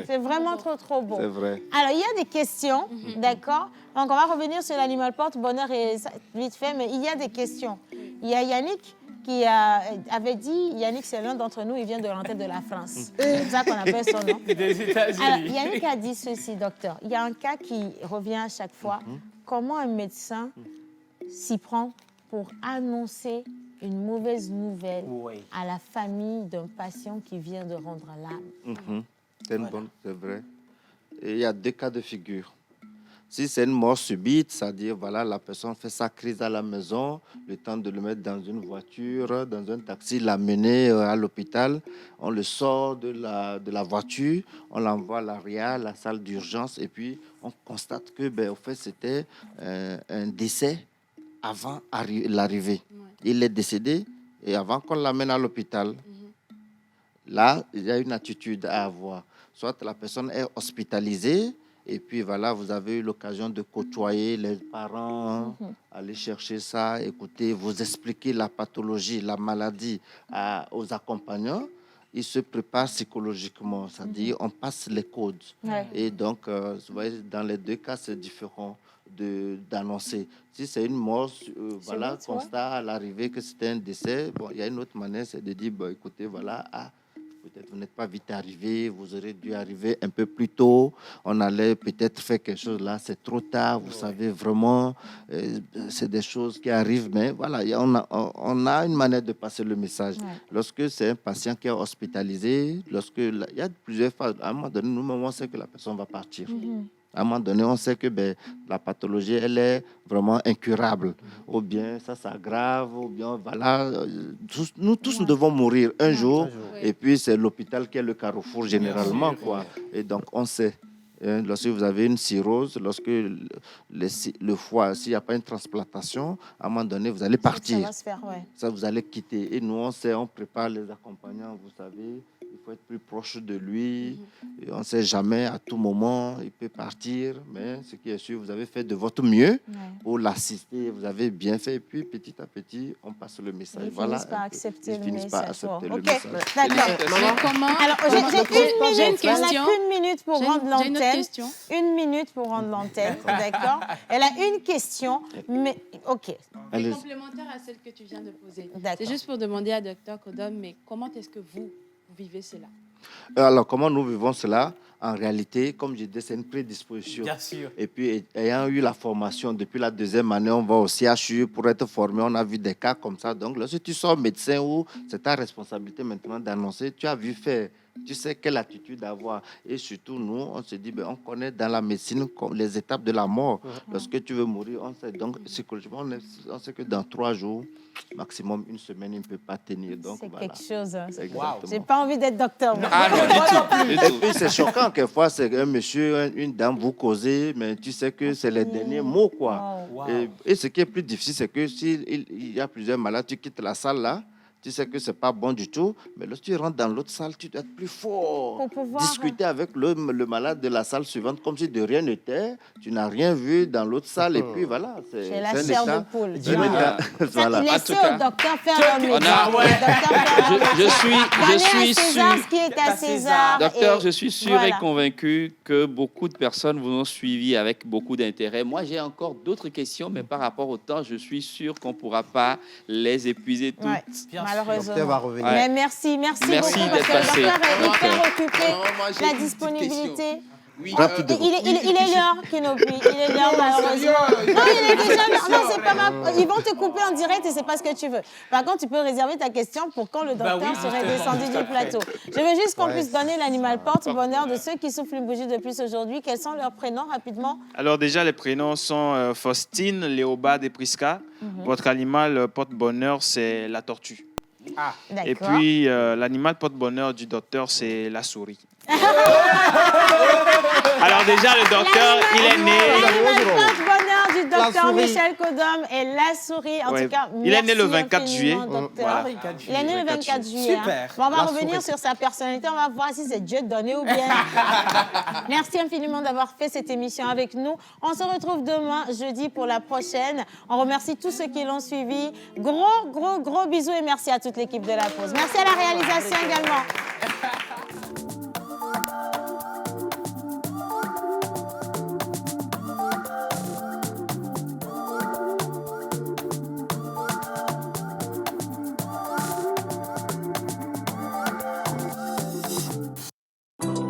C'est vraiment trop beau. C'est vrai. Alors, il y a des questions, d'accord? Donc, on va revenir sur l'animal porte bonheur et vite fait, mais il y a des questions. Il y a Yannick qui avait dit, Yannick, c'est l'un d'entre nous, il vient de l'antenne de la France. C'est pour ça qu'on appelle son nom. Des États-Unis. Alors, Yannick a dit ceci, docteur. Il y a un cas qui revient à chaque fois. Comment un médecin s'y prend pour annoncer une mauvaise nouvelle à la famille d'un patient qui vient de rendre l'âme? C'est c'est vrai. Et il y a 2 cas de figure. Si c'est une mort subite, c'est-à-dire, voilà, la personne fait sa crise à la maison, le temps de le mettre dans une voiture, dans un taxi, l'amener à l'hôpital, on le sort de la voiture, on l'envoie à l'ARIA, la salle d'urgence, et puis on constate que, au fait, c'était un décès avant l'arrivée. Il est décédé, et avant qu'on l'amène à l'hôpital, là, il y a une attitude à avoir. Soit la personne est hospitalisée, et puis voilà, vous avez eu l'occasion de côtoyer les parents, aller chercher ça, écouter, vous expliquer la pathologie, la maladie aux accompagnants. Ils se préparent psychologiquement, c'est-à-dire on passe les codes. Et donc, vous voyez, dans les 2 cas, c'est différent d'annoncer. Si c'est une mort, voilà, constat à l'arrivée que c'était un décès, bon, il y a une autre manière, c'est de dire, écoutez, voilà, peut-être vous n'êtes pas vite arrivé, vous aurez dû arriver un peu plus tôt. On allait peut-être faire quelque chose là, c'est trop tard, vous savez vraiment, c'est des choses qui arrivent, mais voilà, on a une manière de passer le message. Lorsque c'est un patient qui est hospitalisé, il y a plusieurs phases, à un moment donné, nous-mêmes, on sait que la personne va partir. À un moment donné, on sait que la pathologie, elle est vraiment incurable. Ou bien ça s'aggrave, ou bien voilà. Nous tous, nous devons mourir un jour. Et puis, c'est l'hôpital qui est le carrefour généralement, quoi. Et donc, on sait. Lorsque vous avez une cirrhose, lorsque le foie, s'il n'y a pas une transplantation, à un moment donné, vous allez partir. Ça va se faire, Ça, vous allez quitter. Et nous, on sait, on prépare les accompagnants, vous savez. Il faut être plus proche de lui. Et on ne sait jamais, à tout moment, il peut partir. Mais ce qui est sûr, vous avez fait de votre mieux pour l'assister. Vous avez bien fait. Et puis, petit à petit, on passe le message. Ils voilà. finissent par accepter le message. D'accord. J'ai une question. question. On a 1 minute pour rendre l'antenne. 1 minute pour rendre l'antenne, d'accord? Elle a une question, mais OK. C'est complémentaire à celle que tu viens de poser. C'est juste pour demander à Dr Kodom, mais comment est-ce que vous vivez cela? Alors, comment nous vivons cela? En réalité, comme je disais, c'est une prédisposition. Bien sûr. Et puis, ayant eu la formation depuis la 2e année, on va au CHU pour être formé. On a vu des cas comme ça. Donc, lorsque tu sors médecin, ou c'est ta responsabilité maintenant d'annoncer, tu as vu faire. Tu sais quelle attitude avoir. Et surtout, nous, on se dit, on connaît dans la médecine les étapes de la mort. Lorsque tu veux mourir, on sait. Donc, psychologiquement, on sait que dans 3 jours, maximum 1 semaine, il ne peut pas tenir. C'est quelque chose. Wow. J'ai pas envie d'être docteur. Et puis, c'est choquant. Quelquefois, c'est un monsieur, une dame, vous causez, mais tu sais que c'est les derniers mots, quoi. Et ce qui est plus difficile, c'est que s'il y a plusieurs malades, tu quittes la salle là, tu sais que c'est pas bon du tout, mais lorsque tu rentres dans l'autre salle, tu dois être plus fort. Pour pouvoir discuter avec le malade de la salle suivante comme si de rien n'était. Tu n'as rien vu dans l'autre salle et puis voilà. C'est la chair de poule. Voilà. Laissez au docteur faire leur métier. Je suis sûr. Ce qui est à César. Docteur, je suis sûr et convaincu que beaucoup de personnes vous ont suivi avec beaucoup d'intérêt. Moi, j'ai encore d'autres questions, mais par rapport au temps, je suis sûr qu'on ne pourra pas les épuiser toutes. Ouais, malheureusement. Va revenir. Mais merci beaucoup parce que le docteur est hyper occupé. La disponibilité. Oui, il est l'heure, Kenobi. Il est l'heure, malheureusement. Non, il est déjà l'heure. Non, c'est pas mal. Ils vont te couper en direct et c'est pas ce que tu veux. Par contre, tu peux réserver ta question pour quand le docteur serait descendu du plateau. Je veux juste qu'on puisse donner l'animal porte-bonheur de ceux qui soufflent une bougie de plus aujourd'hui. Quels sont leurs prénoms, rapidement? Alors déjà, les prénoms sont Faustine, Léobard et Prisca. Votre animal porte-bonheur, c'est la tortue. Ah, et puis, l'animal porte-bonheur du docteur, c'est la souris. Alors déjà, le docteur, il est né... L'animal porte-bonheur du docteur Michel Kodom et la souris. En tout cas, il est né le 24 juillet. Voilà. Il est né le 24 juillet. Super. Bon, on va revenir sur sa personnalité. On va voir si c'est Dieu donné ou bien. Merci infiniment d'avoir fait cette émission avec nous. On se retrouve demain, jeudi, pour la prochaine. On remercie tous ceux qui l'ont suivi. Gros bisous et merci à toute l'équipe de La Pause. Merci à la réalisation également.